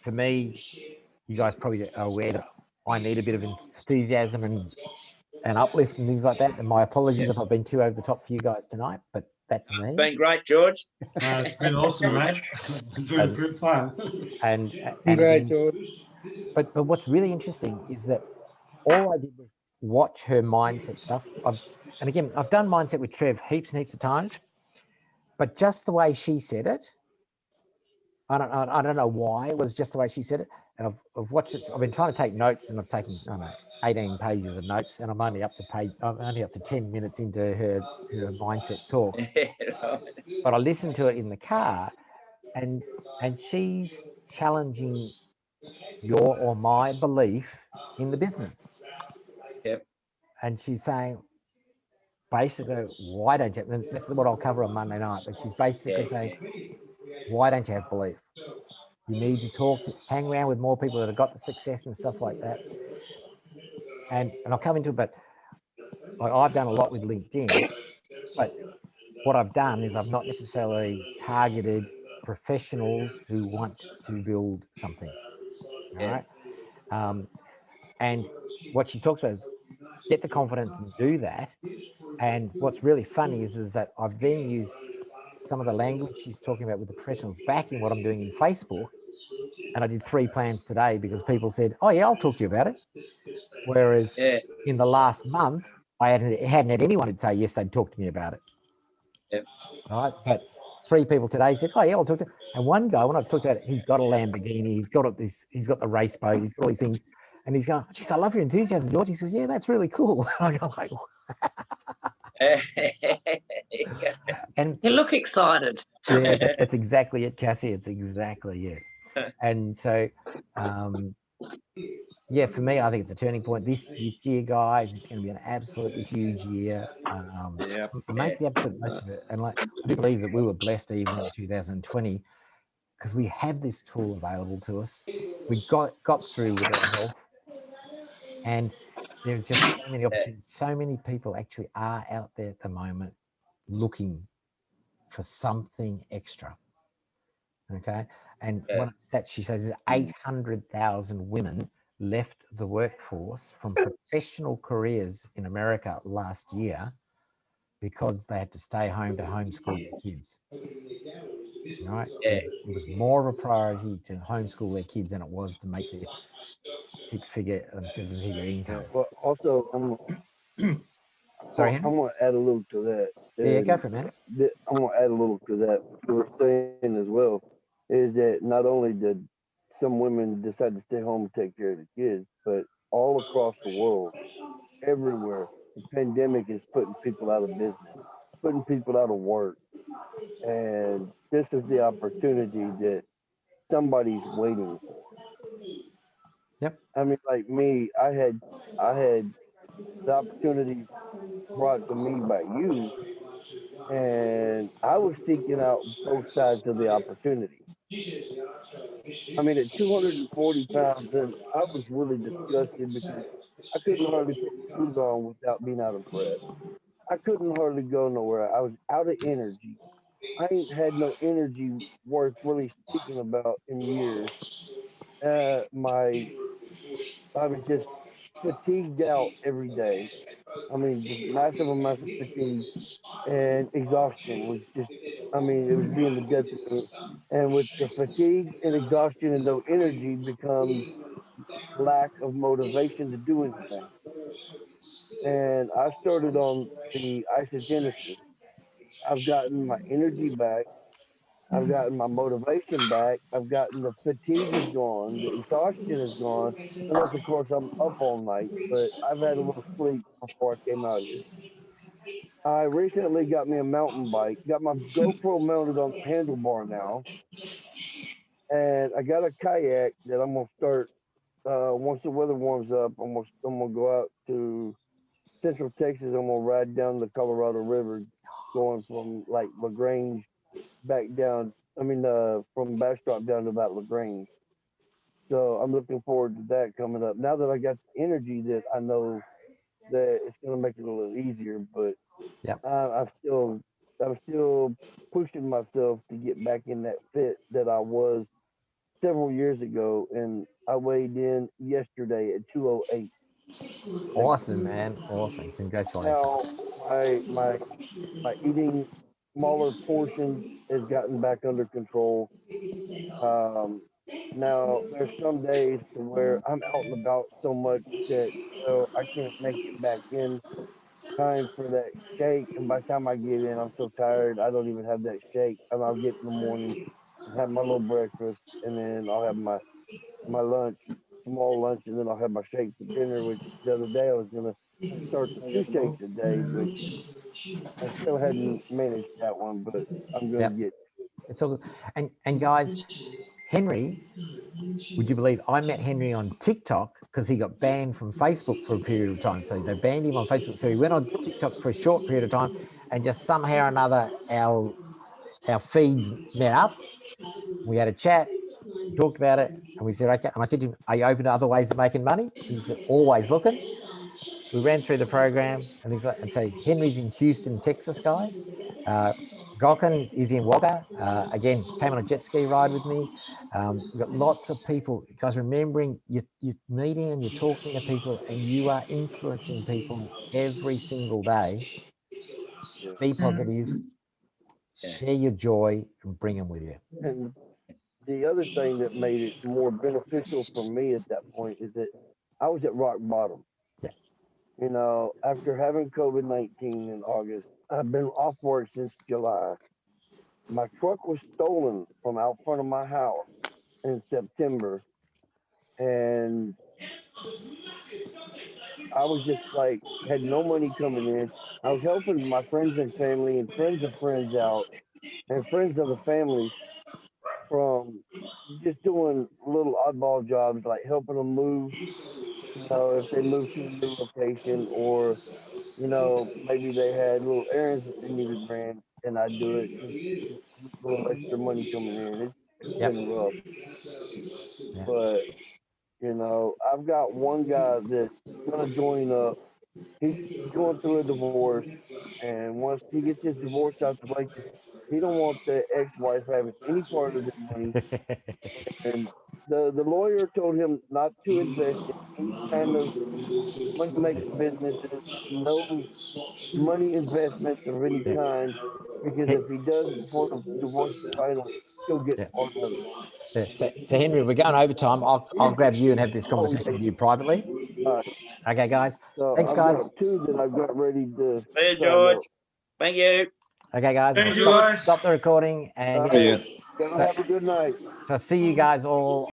for me, you guys probably are aware that I need a bit of enthusiasm and uplift and things like that. And my apologies if I've been too over the top for you guys tonight, but that's me. Been great, George. It's been awesome, mate. It's been pretty fun. And Great, George. But what's really interesting is that all I did was watch her mindset stuff. And again, I've done mindset with Trev heaps and heaps of times, but just the way she said it, I don't know why it was just the way she said it. And I've watched it. I've been trying to take notes, and I've taken 18 pages of notes, and I'm only up to 10 minutes into her mindset talk. But I listened to it in the car, and she's challenging your or my belief in the business. Yep. And she's saying, basically, why don't you? And this is what I'll cover on Monday night. But she's basically saying, why don't you have belief? You need to hang around with more people that have got the success and stuff like that. And I'll come into it, but I've done a lot with LinkedIn, but what I've done is I've not necessarily targeted professionals who want to build something. All right. And what she talks about is get the confidence and do that. And what's really funny is that I've then used some of the language she's talking about with the professionals backing what I'm doing in Facebook. And I did 3 plans today because people said, oh yeah, I'll talk to you about it. Whereas in the last month, I hadn't had anyone who'd say yes, they'd talk to me about it. Yep. Right. But 3 people today said, oh yeah, I'll talk to. And one guy, when I talked about it, he's got a Lamborghini, he's got the race boat, he's got all these things. And he's going, geez, I love your enthusiasm, George. He says, yeah, that's really cool. I go like, and you look excited. Yeah, that's exactly it, Cassie. It's exactly it. And so, yeah, for me, I think it's a turning point this year, guys. It's going to be an absolutely huge year. Make the absolute most of it. And like, I do believe that we were blessed even in 2020 because we have this tool available to us. We got through with our health, and there's just so many opportunities. So many people actually are out there at the moment looking for something extra. Okay. And one stat she says is 800,000 women left the workforce from professional careers in America last year because they had to stay home to homeschool their kids. All right. It was more of a priority to homeschool their kids than it was to make their 6-figure and 7-figure income. Well, also, Sorry, I'm Henry? going to add a little to that. Yeah, go for it, man. I'm going to add a little to that. What you were saying as well is that not only did some women decide to stay home and take care of the kids, but all across the world, everywhere, the pandemic is putting people out of business, putting people out of work. And this is the opportunity that somebody's waiting for. Yep. I mean, like me, I had the opportunity brought to me by you, and I was seeking out both sides of the opportunity. I mean, at 240 pounds, and I was really disgusted because I couldn't hardly put food on without being out of breath. I couldn't hardly go nowhere. I was out of energy. I ain't had no energy worth really speaking about in years. I was just fatigued out every day. I mean, just massive amounts of fatigue and exhaustion was just, I mean, it was being the death of me. And with the fatigue and exhaustion and no energy becomes lack of motivation to do anything. And I started on the isogenesis. I've gotten my energy back. I've gotten my motivation back. I've gotten the fatigue is gone. The exhaustion is gone. Unless, of course, I'm up all night, but I've had a little sleep before I came out here. I recently got me a mountain bike, got my GoPro mounted on the handlebar now, and I got a kayak that I'm going to start once the weather warms up. I'm gonna go out to Central Texas. I'm gonna ride down the Colorado River, going from like LaGrange back down. I mean, from Bastrop down to about LaGrange. So I'm looking forward to that coming up. Now that I got the energy, that I know that it's gonna make it a little easier. But I'm still pushing myself to get back in that fit that I was several years ago, and I weighed in yesterday at 208. Awesome, man. Awesome. Congratulations. Now my eating smaller portions has gotten back under control. Now there's some days to where I'm out and about so much that I can't make it back in time for that shake, and by the time I get in, I'm so tired I don't even have that shake. And I'll get in the morning and have my little breakfast, and then I'll have my lunch, small lunch, and then I'll have my shake for dinner. Which the other day I was gonna start the 2 shakes a day, but I still hadn't managed that one. But I'm gonna Yep. get. It's all good. And guys, Henry, would you believe I met Henry on TikTok because he got banned from Facebook for a period of time. So they banned him on Facebook. So he went on TikTok for a short period of time, and just somehow or another our feeds met up. We had a chat, talked about it, and we said, okay. And I said to him, are you open to other ways of making money? He said, always looking. We ran through the program and things like, and so Henry's in Houston, Texas, guys. Gokin is in Wagga. Again, came on a jet ski ride with me. We've got lots of people, guys, remembering you're meeting and you're talking to people and you are influencing people every single day. Be positive, share your joy, and bring them with you. And the other thing that made it more beneficial for me at that point is that I was at rock bottom. Yeah. You know, after having COVID-19 in August, I've been off work since July. My truck was stolen from out front of my house in September, and I was just like, had no money coming in. I was helping my friends and family and friends of friends out, and friends of the families from just doing little oddball jobs like helping them move, you know, if they moved to a new location, or, you know, maybe they had little errands that they needed ran, and I do it just with a little extra money coming in. It's Yep. been rough, Yeah. but you know, I've got one guy that's gonna join up. He's going through a divorce, and once he gets his divorce out the way, 'cause he don't want the ex-wife having any part of the money. And the lawyer told him not to invest in any kind of money making businesses, no money investments of any Yeah. kind, because if he does before the divorce is final, he'll get Yeah. part of it. Yeah. So Henry, we're going overtime. I'll grab you and have this conversation with you privately. Okay, guys. So Thanks, I've guys. got two that I've got ready to Hey, sign George. up. Thank you. Okay, guys. Thank you, Stop, guys. stop the recording and All yeah. right. Y'all have a good night. So see you guys all